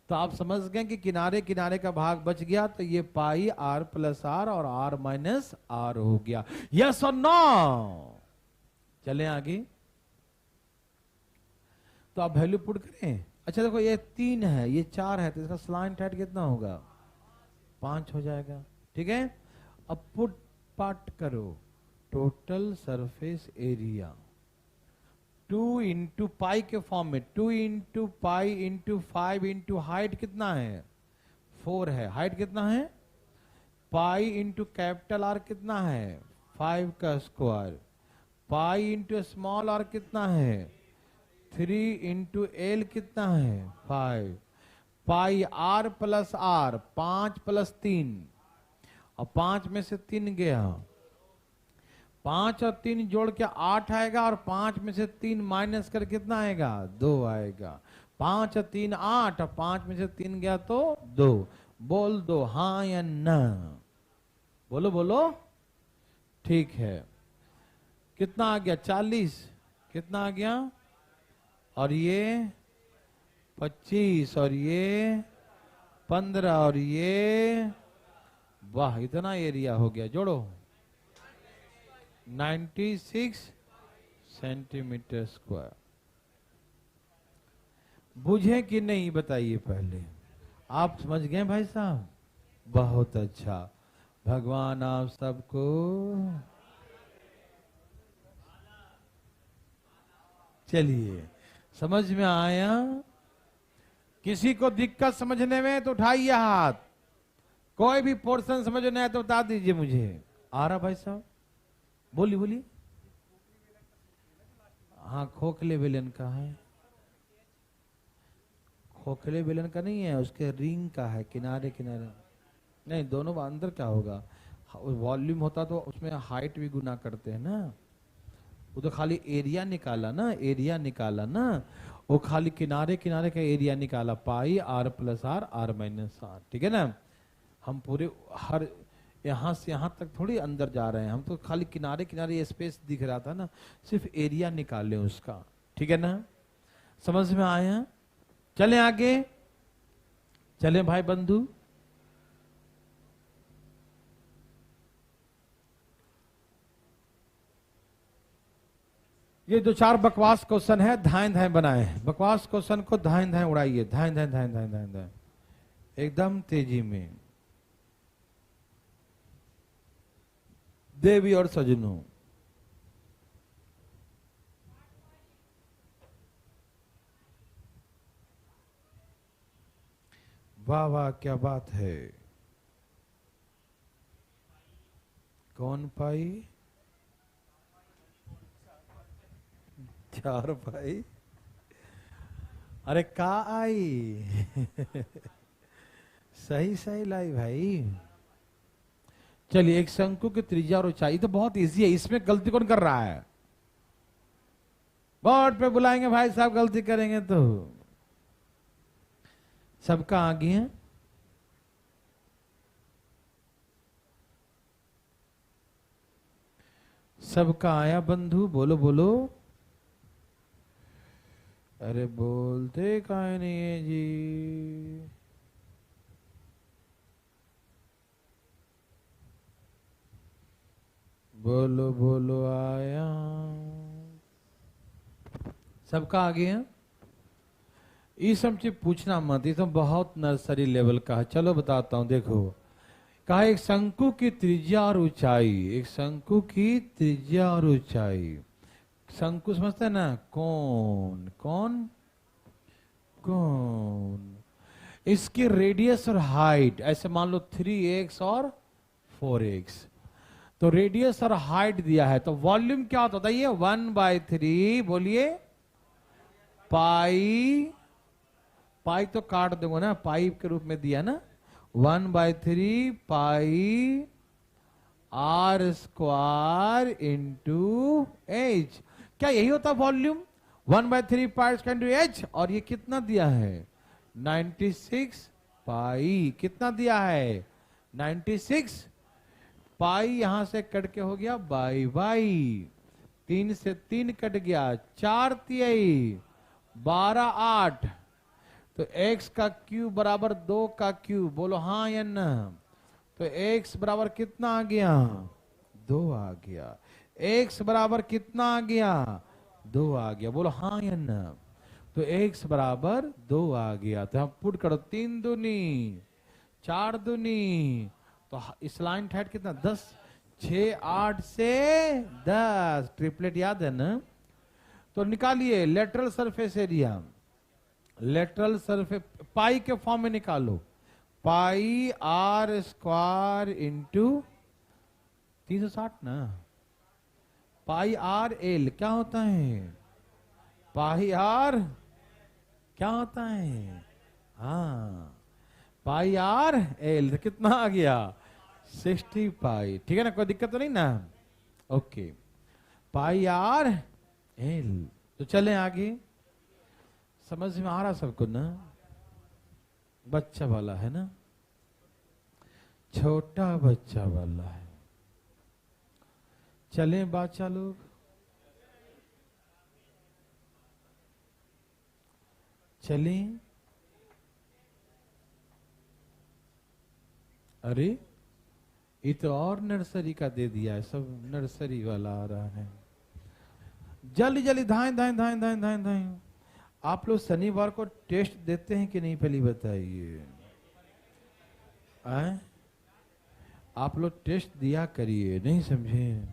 तो आप समझ गए कि किनारे किनारे का भाग बच गया, तो ये पाई आर प्लस आर और आर माइनस आर हो गया, यस और नो। चलें आगे, तो आप वैल्यू पुट करें, अच्छा देखो ये 3 है, ये 4 है, तो इसका स्लाइंट हाइट कितना होगा, 5 हो जाएगा, ठीक है। अब पुट पार्ट करो, total surface area 2 into pi के फॉर्म में, 2 into pi into 5 into height कितना है 4 है, हाइट कितना है, पाई इंटू कैपिटल आर कितना है 5 का square, pi into small r कितना है 3 इंटू एल कितना है 5, pi are plus r 5 plus 3, और 5 में से 3 गया, 5 और 3 जोड़ के 8 आएगा, और 5 में से 3 माइनस कर कितना आएगा 2 आएगा, 5 और 3 8, और 5 में से 3 गया तो 2, बोल दो हाँ या ना, बोलो बोलो, ठीक है, कितना आ गया 40, कितना आ गया, और ये 25, और ये 15, और ये, वाह इतना एरिया हो गया, जोड़ो 96 सेंटीमीटर स्क्वायर, बुझे कि नहीं बताइए पहले, आप समझ गए भाई साहब, बहुत अच्छा, भगवान आप सबको चलिए समझ में आया। किसी को दिक्कत समझने में तो उठाइए हाथ, कोई भी पोर्शन समझना है तो बता दीजिए मुझे। आ रहा भाई साहब, बोलिए बोलिए। हाँ खोखले बेलन का है, खोखले बेलन का नहीं है, उसके रिंग का है, किनारे किनारे नहीं, दोनों अंदर क्या होगा, वॉल्यूम होता तो उसमें हाइट भी गुना करते हैं ना, वो तो खाली एरिया निकाला ना, एरिया निकाला ना, वो खाली किनारे किनारे का एरिया निकाला, pi are plus R, R minus R, ठीक है ना। हम पूरे हर यहां से यहां तक थोड़ी अंदर जा रहे हैं, हम तो खाली किनारे किनारे स्पेस दिख रहा था ना, सिर्फ एरिया निकाले उसका, ठीक है ना। समझ में आया। चले आगे, चले भाई बंधु। ये दो चार बकवास क्वेश्चन है, धाएं धाएं बनाए, बकवास क्वेश्चन को धाएं धाएं उड़ाइए, धाएं धाएं धाएं धाएं धाएं धाएं एकदम तेजी में। देवी और सजनों, वाह वाह क्या बात है। कौन पाई? चार पाई। अरे का आई सही सही लाई भाई। चलिए, एक शंकु की त्रिज्या और ऊंचाई तो बहुत इजी है, इसमें गलती कौन कर रहा है? बोर्ड पे बुलाएंगे भाई साहब, गलती करेंगे तो सबका आगे है। सबका आया बंधु, बोलो बोलो। अरे बोलते काहे नहीं है जी। बोलो बोलो आया। सबका आगे है। ये सब चीज पूछना मत, ये तो बहुत नर्सरी लेवल का है। चलो बताता हूं, देखो कहा एक शंकु की त्रिज्या और ऊंचाई, एक शंकु की त्रिज्या और ऊंचाई। शंकु समझते हैं ना, कौन कौन कौन, इसकी रेडियस और हाइट ऐसे मान लो 3x और 4x, तो रेडियस और हाइट दिया है, तो वॉल्यूम क्या होता है? ये 1/3, बोलिए पाई, पाई तो काट दूंगा ना, पाई के रूप में दिया ना, 1/3 पाई आर स्क्वायर इंटू एच। क्या यही होता volume? 1/3 pi square into H. और ये कितना दिया है? 96 पाई। कितना दिया है? 96 पाई। यहां से कट के हो गया बाई बाई, 3 से 3 कट गया, 4 तिहाई 12 8, तो x का क्यूब बराबर 2 का क्यूब, बोलो हाँ या ना। तो x बराबर कितना आ गया? 2 आ गया। x बराबर कितना आ गया? 2 आ गया, बोलो हाँ या ना। तो x बराबर 2 आ गया, तो हम पुट करो 3 दूनी 4 दूनी, तो इस लाइन हाइट कितना? 10, 6 8 से 10, ट्रिपलेट याद है ना। तो निकालिए lateral surface area, lateral surface pi के फॉर्म में निकालो, पाई आर स्क्वायर इंटू 360 ना, पाई आर एल क्या होता है? पाई आर क्या होता है? हाँ पाई आर एल, तो कितना आ गया? 60 पाई, ठीक है ना, कोई दिक्कत तो नहीं ना। ओके, पाई आर एल। तो चलें आगे, समझ में आ रहा सबको ना? बच्चा वाला है ना, छोटा बच्चा वाला है। चलें बाचा लोग, चलें। अरे ये तो और नर्सरी का दे दिया है, सब नर्सरी वाला आ रहा है। जल्दी जल्दी धाएं धाएं धाएं धाएं धाएं धाएं। आप लोग शनिवार को टेस्ट देते हैं कि नहीं, पहले बताइए। आप लोग टेस्ट दिया करिए, नहीं समझे?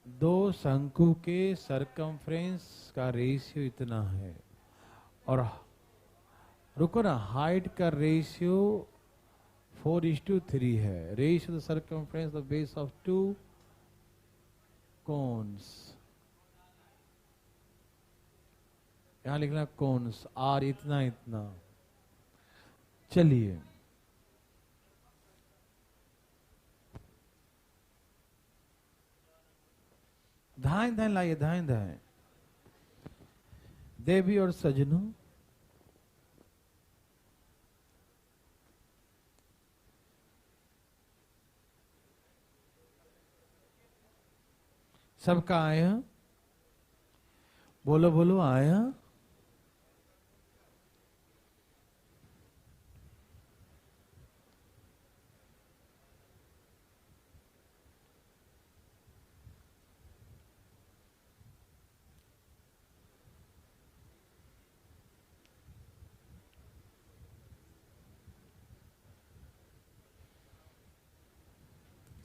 दो शंकु के सरकमफ्रेंस का रेशियो इतना है, और रुको ना, हाइट का रेशियो 4:3 है। Ratio the circumference the base of to cons, यहां लिखना कोन्स, आर इतना इतना। चलिए धाएं धाएं लाइए, धाएं धाएं। देवी और सजनों, सबका आया? बोलो बोलो, आया?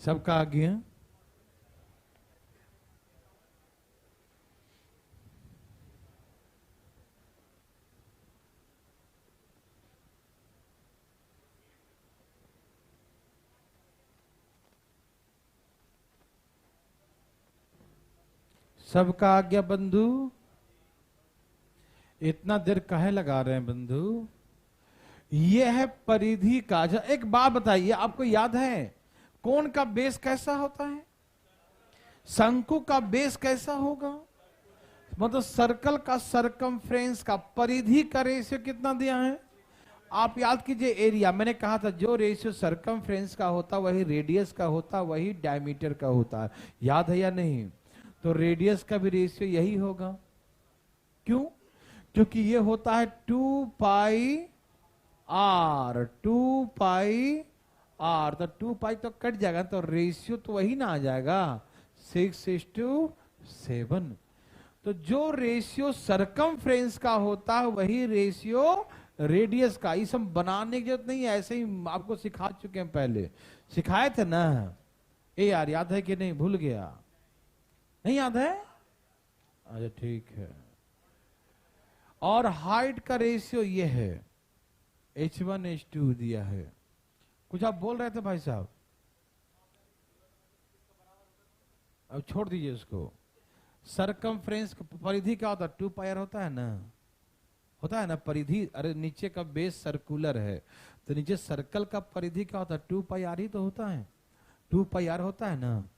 सबका आ गया? सबका आ गया बंधु? इतना देर काहे लगा रहे हैं बंधु? ये है परिधि का। एक बात बताइए, आपको याद है कोण का बेस कैसा होता है? शंकु का बेस कैसा होगा? मतलब सर्कल का सरकमफ्रेंस का परिधि का रेशियो कितना दिया है? आप याद कीजिए एरिया, मैंने कहा था जो रेशियो सरकमफ्रेंस का होता वही रेडियस का होता, वही डायमीटर का होता है। याद है या नहीं? तो रेडियस का भी रेशियो यही होगा। क्यों? क्योंकि ये होता है 2 पाई r, 2 पाई r। तो 2 पाई तो कट जाएगा, तो रेशियो तो वही ना आ जाएगा, 6:7। तो जो रेशियो सरकमफ्रेंस का होता है वही रेशियो रेडियस का। इस हम बनाने की जरूरत नहीं है, ऐसे ही आपको सिखा चुके हैं, पहले सिखाए थे ना। ए यार, याद है कि नहीं? भूल गया? नहीं याद है? अच्छा ठीक है। और हाइट का रेशियो ये है, H1H2 दिया है। कुछ आप बोल रहे थे भाई साहब? अब छोड़ दीजिए उसको। सरकमफ्रेंस परिधि क्या होता है? 2 पाई r होता है ना, होता है ना परिधि। अरे नीचे का बेस सर्कुलर है, तो नीचे सर्कल का परिधि क्या होता है? 2 पाई r ही तो होता है। 2 पाई r होता है ना,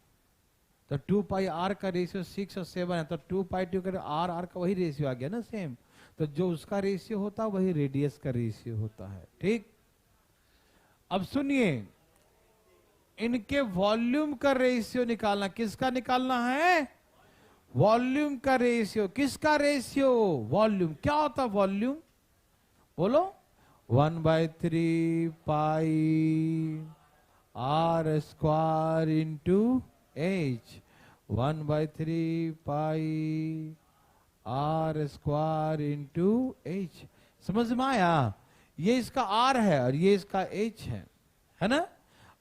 तो 2 पाई r का रेशियो 6 और 7 है, तो 2 पाई टू कर r का वही रेशियो आ गया ना, सेम। तो जो उसका रेशियो होता है वही रेडियस का रेशियो होता है। ठीक, अब सुनिए, इनके वॉल्यूम का रेशियो निकालना। किसका निकालना है? वॉल्यूम का रेशियो। किसका रेशियो? वॉल्यूम। क्या होता है वॉल्यूम? बोलो। 1/3 पाई r स्क्वायर इंटू h। 1/3 पाई r स्क्वायर इंटू h। समझ में आया? ये इसका r है और ये इसका h है ना।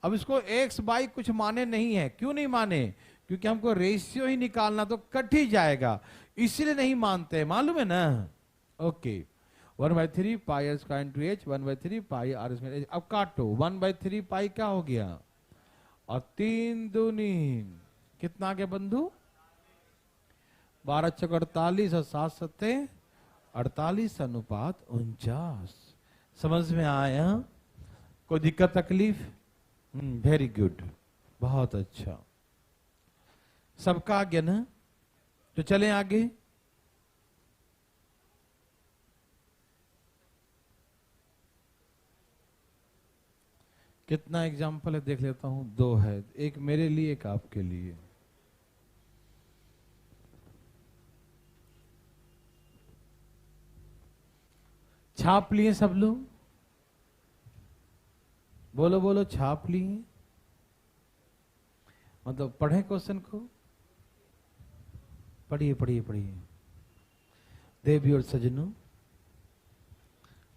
अब इसको x बाई कुछ माने नहीं है। क्यों नहीं माने? क्योंकि हमको रेशियो ही निकालना, तो कट ही जाएगा, इसलिए नहीं मानते, मालूम है ना। ओके, 1/3 पाई r स्क्वायर इंटू h, 1/3 पाई r स्क्वायर। अब काटो, 1/3 पाई क्या हो गया, और 3 दूनी कितना आ गया बंधु? 12 चौक 48 और 7 सत्ते 48 अनुपात 49। समझ में आया? कोई दिक्कत तकलीफ? वेरी गुड, बहुत अच्छा। सबका आ गया ना? तो चलें आगे। कितना एग्जाम्पल है देख लेता हूं। 2 है, एक मेरे लिए एक आपके लिए। छाप लिए सब लोग? बोलो बोलो, छाप लिए? मतलब पढ़े क्वेश्चन को? पढ़िए पढ़िए पढ़िए। देवी और सजनों,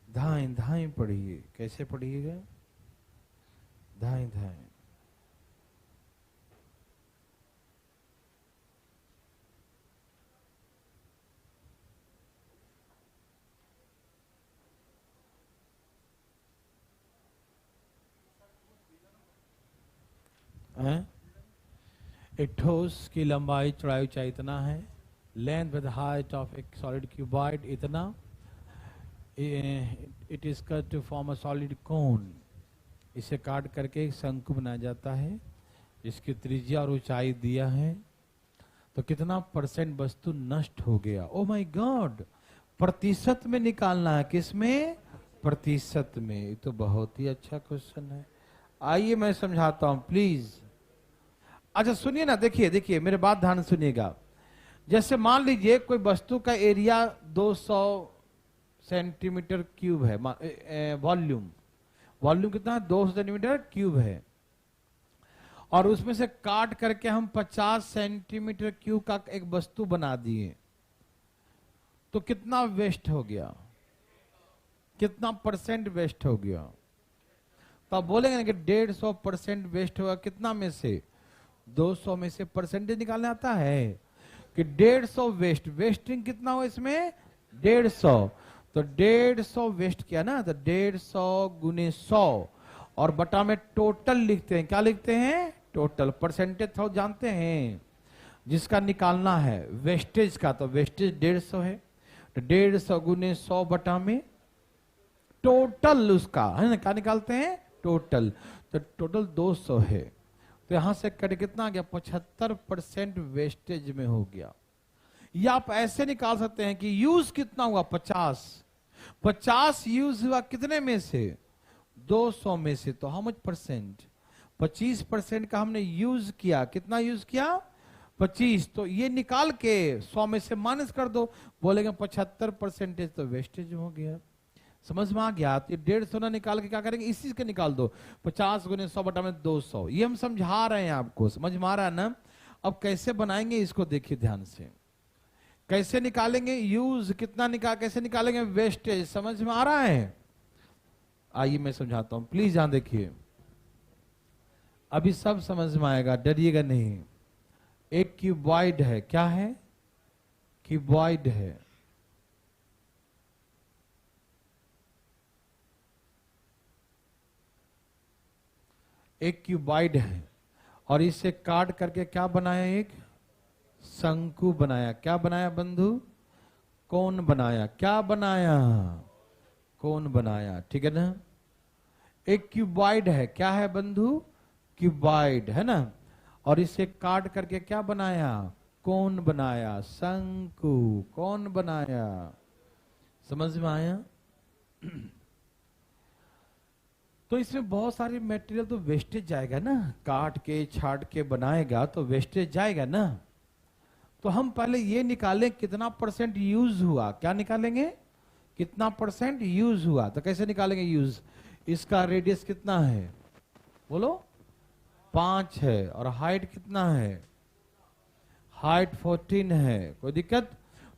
धाएं धाएं पढ़िए। कैसे पढ़िएगा? धाई धाई। एक ठोस की लंबाई चौड़ाई ऊंचाई इतना है, लेंथ विद हाइट ऑफ एक सॉलिड क्यूबॉइड इतना, it is cut to form a solid cone. इसे काट करके एक शंकु बनाया जाता है जिसकी त्रिज्या और ऊंचाई दिया है। तो कितना परसेंट वस्तु नष्ट हो गया? ओ माय गॉड, प्रतिशत में निकालना है। किसमें? प्रतिशत में। ये तो बहुत ही अच्छा क्वेश्चन है। आइए मैं समझाता हूं प्लीज। अच्छा सुनिए ना, देखिए देखिए मेरे बात ध्यान सुनिएगा। जैसे मान लीजिए कोई वस्तु का एरिया 200 सेंटीमीटर क्यूब है, वॉल्यूम, वॉल्यूम कितना है? 200 सेंटीमीटर क्यूब है, और उसमें से काट करके हम 50 सेंटीमीटर क्यूब का एक वस्तु बना दिए, तो कितना वेस्ट हो गया? कितना परसेंट वेस्ट हो गया? तो आप बोलेंगे ना कि 150% वेस्ट होगा। कितना में से? 200 में से परसेंटेज निकालने आता है कि 150 वेस्ट। वेस्टिंग कितना हो इसमें? 150। तो 150 वेस्ट किया ना, तो 150 गुने 100 और बटा में टोटल लिखते हैं। क्या लिखते हैं? टोटल। परसेंटेज तो जानते हैं जिसका निकालना है वेस्टेज का, तो वेस्टेज 150 है, तो 150 गुने 100 बटा में टोटल उसका है ना, क्या निकालते हैं? टोटल। तो टोटल 200 है, तो यहां से कट कितना आ गया? 75% वेस्टेज में हो गया। या आप ऐसे निकाल सकते हैं कि यूज कितना हुआ? 50 यूज हुआ कितने में से? 200 में से। तो हाउ मच परसेंट? 25% का हमने यूज किया। कितना यूज किया? 25। तो ये निकाल के 100 में से माइनस कर दो, बोलेंगे 75% तो वेस्टेज हो गया। समझ में आ गया? तो 150 ना निकाल के क्या करेंगे? इसी के निकाल दो, 50 गुने 100 बटा में 200। ये हम समझा रहे हैं आपको, समझ में आ रहा है ना? अब कैसे बनाएंगे इसको देखिए ध्यान से। कैसे निकालेंगे यूज? कितना कैसे निकालेंगे वेस्टेज? समझ में आ रहा है? आइए मैं समझाता हूं, प्लीज ध्यान देखिए, अभी सब समझ में आएगा, डरिएगा नहीं। एक क्यूबॉइड है। क्या है? क्यूबॉइड है। एक क्यूबॉइड है और इसे काट करके क्या बनाया? एक शंकु बनाया। क्या बनाया बंधु? कोन बनाया। क्या बनाया? कोन बनाया। ठीक है ना? एक क्यूबॉइड है। क्या है बंधु? क्यूबॉइड है ना, और इसे काट करके क्या बनाया? कोन बनाया, शंकु। कौन बनाया? समझ में आया? तो इसमें बहुत सारी मटेरियल तो वेस्टेज जाएगा ना, काट के छाट के बनाएगा तो वेस्टेज जाएगा ना। तो हम पहले ये निकालें कितना परसेंट यूज हुआ। क्या निकालेंगे? कितना परसेंट यूज हुआ। तो कैसे निकालेंगे यूज? इसका रेडियस कितना है? बोलो। 5 है, और हाइट कितना है? हाइट 14 है। कोई दिक्कत?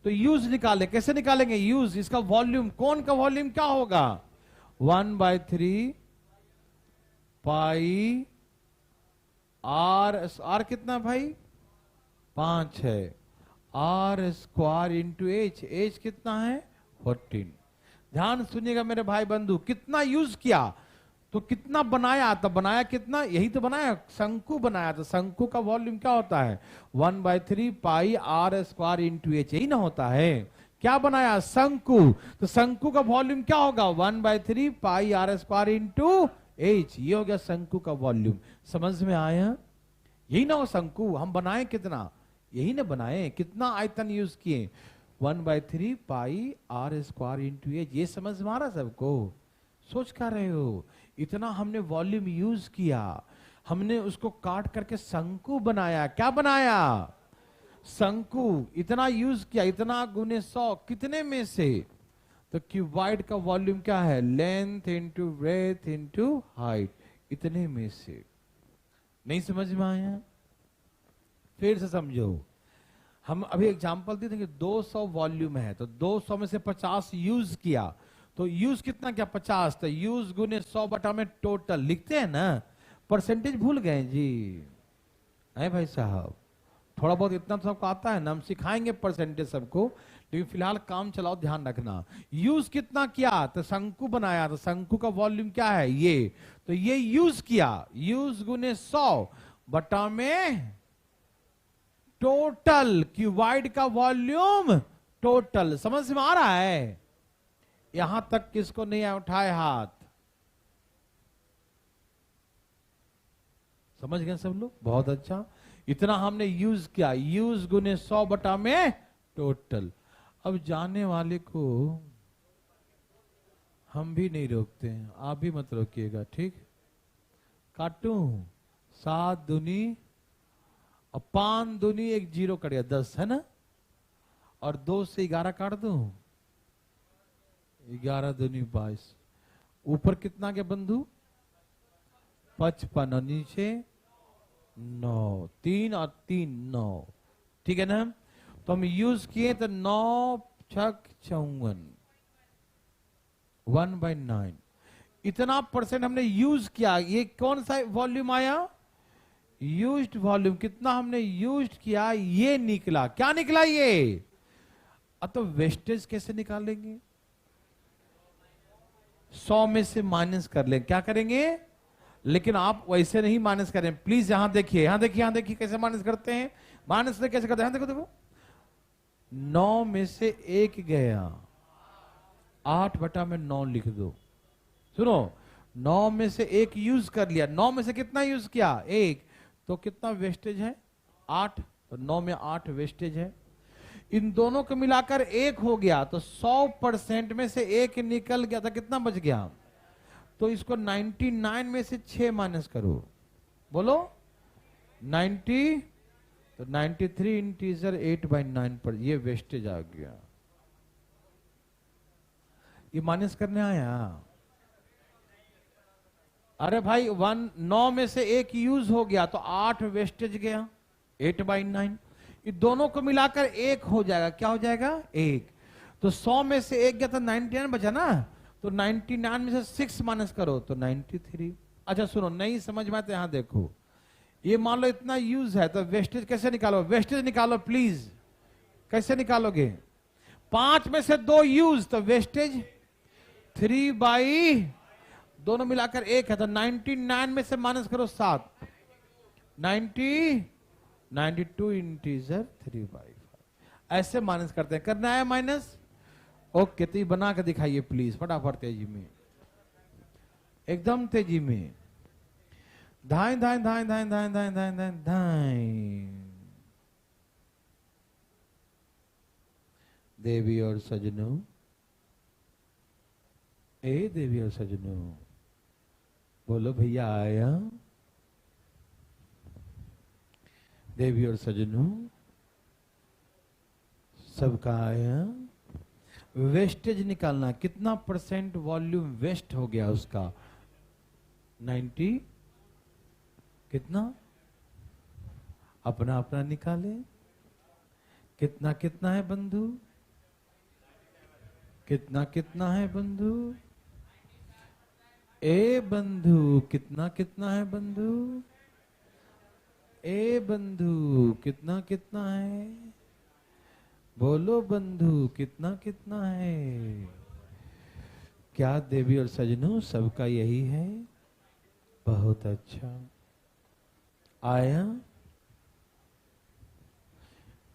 तो यूज निकाले। कैसे निकालेंगे यूज? इसका वॉल्यूम, कौन का वॉल्यूम क्या होगा? 1/3 पाई आर कितना भाई? 5 है। R square into H. H कितना है? 14। ध्यान सुनिएगा मेरे भाई बंधु, कितना यूज किया तो कितना बनाया? तो बनाया कितना? यही तो बनाया, शंकु बनाया। तो शंकु का वॉल्यूम क्या होता है? 1/3 पाई आर स्क्वायर इंटू एच। यही ना होता है? क्या बनाया? शंकु। तो शंकु का वॉल्यूम क्या होगा? 1/3 पाई आर स्क्वायर इंटू एच। ये हो गया शंकु का वॉल्यूम। समझ में आया? यही ना हो शंकु। हम बनाए कितना? यही ना बनाए। कितना आयतन यूज किए? 1/3 पाई आर स्क्वायर इंटू एच। ये समझ में आ रहा सबको? सोच कर रहे हो? इतना हमने वॉल्यूम यूज किया, हमने उसको काट करके शंकु बनाया। क्या बनाया? शंकु। इतना यूज किया, इतना गुने 100 कितने में से? तो क्यूबॉइड का वॉल्यूम क्या है? Length into breadth into height, इतने में से। नहीं समझ में आया? फिर से समझो। हम अभी एग्जांपल दिए थे कि 200 वॉल्यूम है, तो 200 में से 50 यूज किया, तो यूज कितना क्या? 50। तो यूज गुने 100 बटा में टोटल लिखते हैं ना, परसेंटेज भूल गए जी, है भाई साहब? थोड़ा बहुत इतना तो सबको आता है ना, हम सिखाएंगे परसेंटेज सबको, लेकिन फिलहाल काम चलाओ, ध्यान रखना। यूज कितना किया? तो शंकु बनाया, तो शंकु का वॉल्यूम क्या है? ये, तो ये यूज किया, यूज गुने 100 बटा में टोटल क्यूबाइड का वॉल्यूम टोटल। समझ में आ रहा है? यहां तक किसको नहीं उठाए हाथ? समझ गए सब लोग? बहुत अच्छा। इतना हमने यूज किया, यूज गुने 100 बटा में टोटल। अब जाने वाले को हम भी नहीं रोकते हैं, आप भी मत रोकिएगा, ठीक? काटू 7 दूनी और 5 दूनी, एक जीरो कट गया, 10 है ना? और 2 से 11 काट दूं, 11 दूनी 22। ऊपर कितना गया बंधु? 55 और नीचे 9, 3 और 3 9, ठीक है ना? तो हम यूज किए तो 9 छक 54, 1/9। इतना परसेंट हमने यूज किया। ये कौन सा वॉल्यूम आया? Used volume. कितना हमने यूज्ड किया ये निकला। क्या निकला ये? अब तो वेस्टेज कैसे निकालेंगे? 100 में से माइनस कर लें। क्या करेंगे? लेकिन आप वैसे नहीं माइनस करें प्लीज। यहां देखिए, यहां देखिए, यहां देखिए कैसे माइनस करते हैं। माइनस कैसे करते हैं? देखो देखो, 9 में से 1 गया, 8 बटा में 9 लिख दो। सुनो, 9 में से 1 यूज कर लिया। 9 में से कितना यूज किया? 1। तो कितना वेस्टेज है? 8। तो 9 में 8 वेस्टेज है। इन दोनों को मिलाकर 1 हो गया, तो 100% में से 1 निकल गया था। कितना बच गया? तो इसको 99 में से 6 माइनस करो। बोलो 90, तो 93 इंटीजर 8/9 पर ये वेस्टेज आ गया। ये माइनस करने आया। अरे भाई 9 में से 1 यूज हो गया, तो 8 वेस्टेज गया, 8/9। ये दोनों को मिलाकर 1 हो जाएगा। क्या हो जाएगा? 1। तो 100 में से 1 गया तो 99 बचा ना, तो 99 में से 6 माइनस करो तो 93। अच्छा सुनो, नहीं समझ में आए तो यहां देखो, ये मान लो इतना यूज है, तो वेस्टेज कैसे निकालो? वेस्टेज निकालो प्लीज। कैसे निकालोगे? 5 में से 2 यूज, तो वेस्टेज 3/, दोनों मिलाकर 1 है, तो 99 में से माइनस करो 7, 92 इंटीजर 3/5। ऐसे माइनस करते हैं। करना है माइनस? ओके, तो ये बना के दिखाइए प्लीज, फटाफट तेजी में, एकदम तेजी में। धाई धाई धाई धाई धाई धाई धाई धाई धाई। देवी और सजनों, ए देवी और सजनों, बोलो भैया आया। देवी और सजनों, सबका आया। वेस्टेज निकालना, कितना परसेंट वॉल्यूम वेस्ट हो गया उसका? 90। कितना? अपना अपना निकाले। कितना कितना है बंधु? कितना कितना है बंधु? ए बंधु, कितना कितना है बंधु? ए बंधु, कितना कितना है? बोलो बंधु, कितना कितना है? क्या देवी और सजनों सबका यही है? बहुत अच्छा। आया?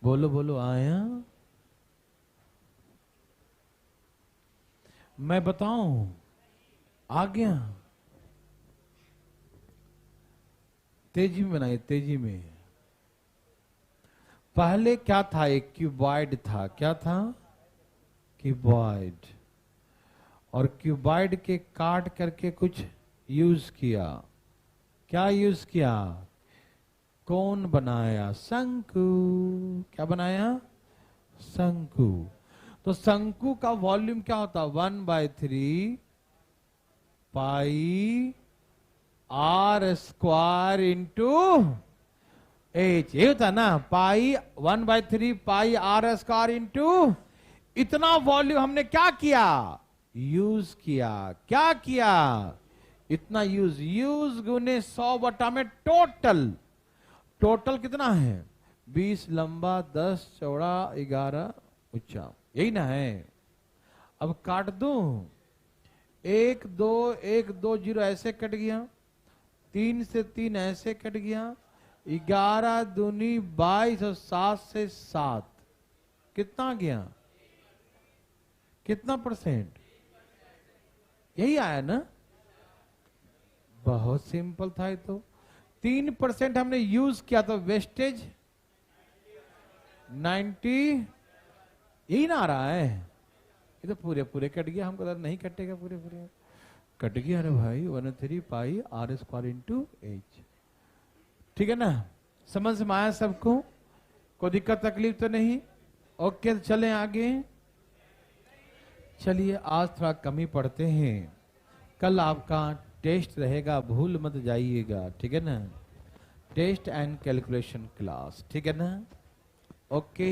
बोलो बोलो, आया? मैं बताऊं? आ गया? तेजी में बनाइए, तेजी में। पहले क्या था? एक क्यूबॉइड था। क्या था? क्यूबॉइड। और क्यूबॉइड के काट करके कुछ यूज किया। क्या यूज किया? कौन बनाया? शंकु। क्या बनाया? शंकु। तो शंकु का वॉल्यूम क्या होता? 1/3 पाई r स्क्वायर इंटू h। ये होता ना, पाई 1/3 पाई r स्क्वायर इंटू। इतना वॉल्यूम हमने क्या किया? यूज किया। क्या किया? इतना यूज, यूज गुने 100 बटा में टोटल, टोटल कितना है 20 लंबा 10 चौड़ा 11 ऊंचा, यही ना है। अब काट दूं, 1 2 1 2 0 ऐसे कट गया, 3 से 3 ऐसे कट गया, 11 दूनी 22 और 7 से 7 कितना गया, कितना परसेंट, यही आया ना। बहुत सिंपल था ये तो। 3% हमने यूज किया तो वेस्टेज 90, यही ना आ रहा है। ये तो पूरे पूरे कट गया, हमको लगा नहीं कटेगा, पूरे पूरे कट गया। अरे भाई 1/3 पाई आर स्क्वायर इंटू एच, ठीक है ना। समझ में आया सबको, कोई दिक्कत तकलीफ तो नहीं। ओके तो चलें आगे। चलिए आज थोड़ा कमी पढ़ते हैं, कल आपका टेस्ट रहेगा, भूल मत जाइएगा, ठीक है ना। टेस्ट एंड कैलकुलेशन क्लास, ठीक है ना। ओके।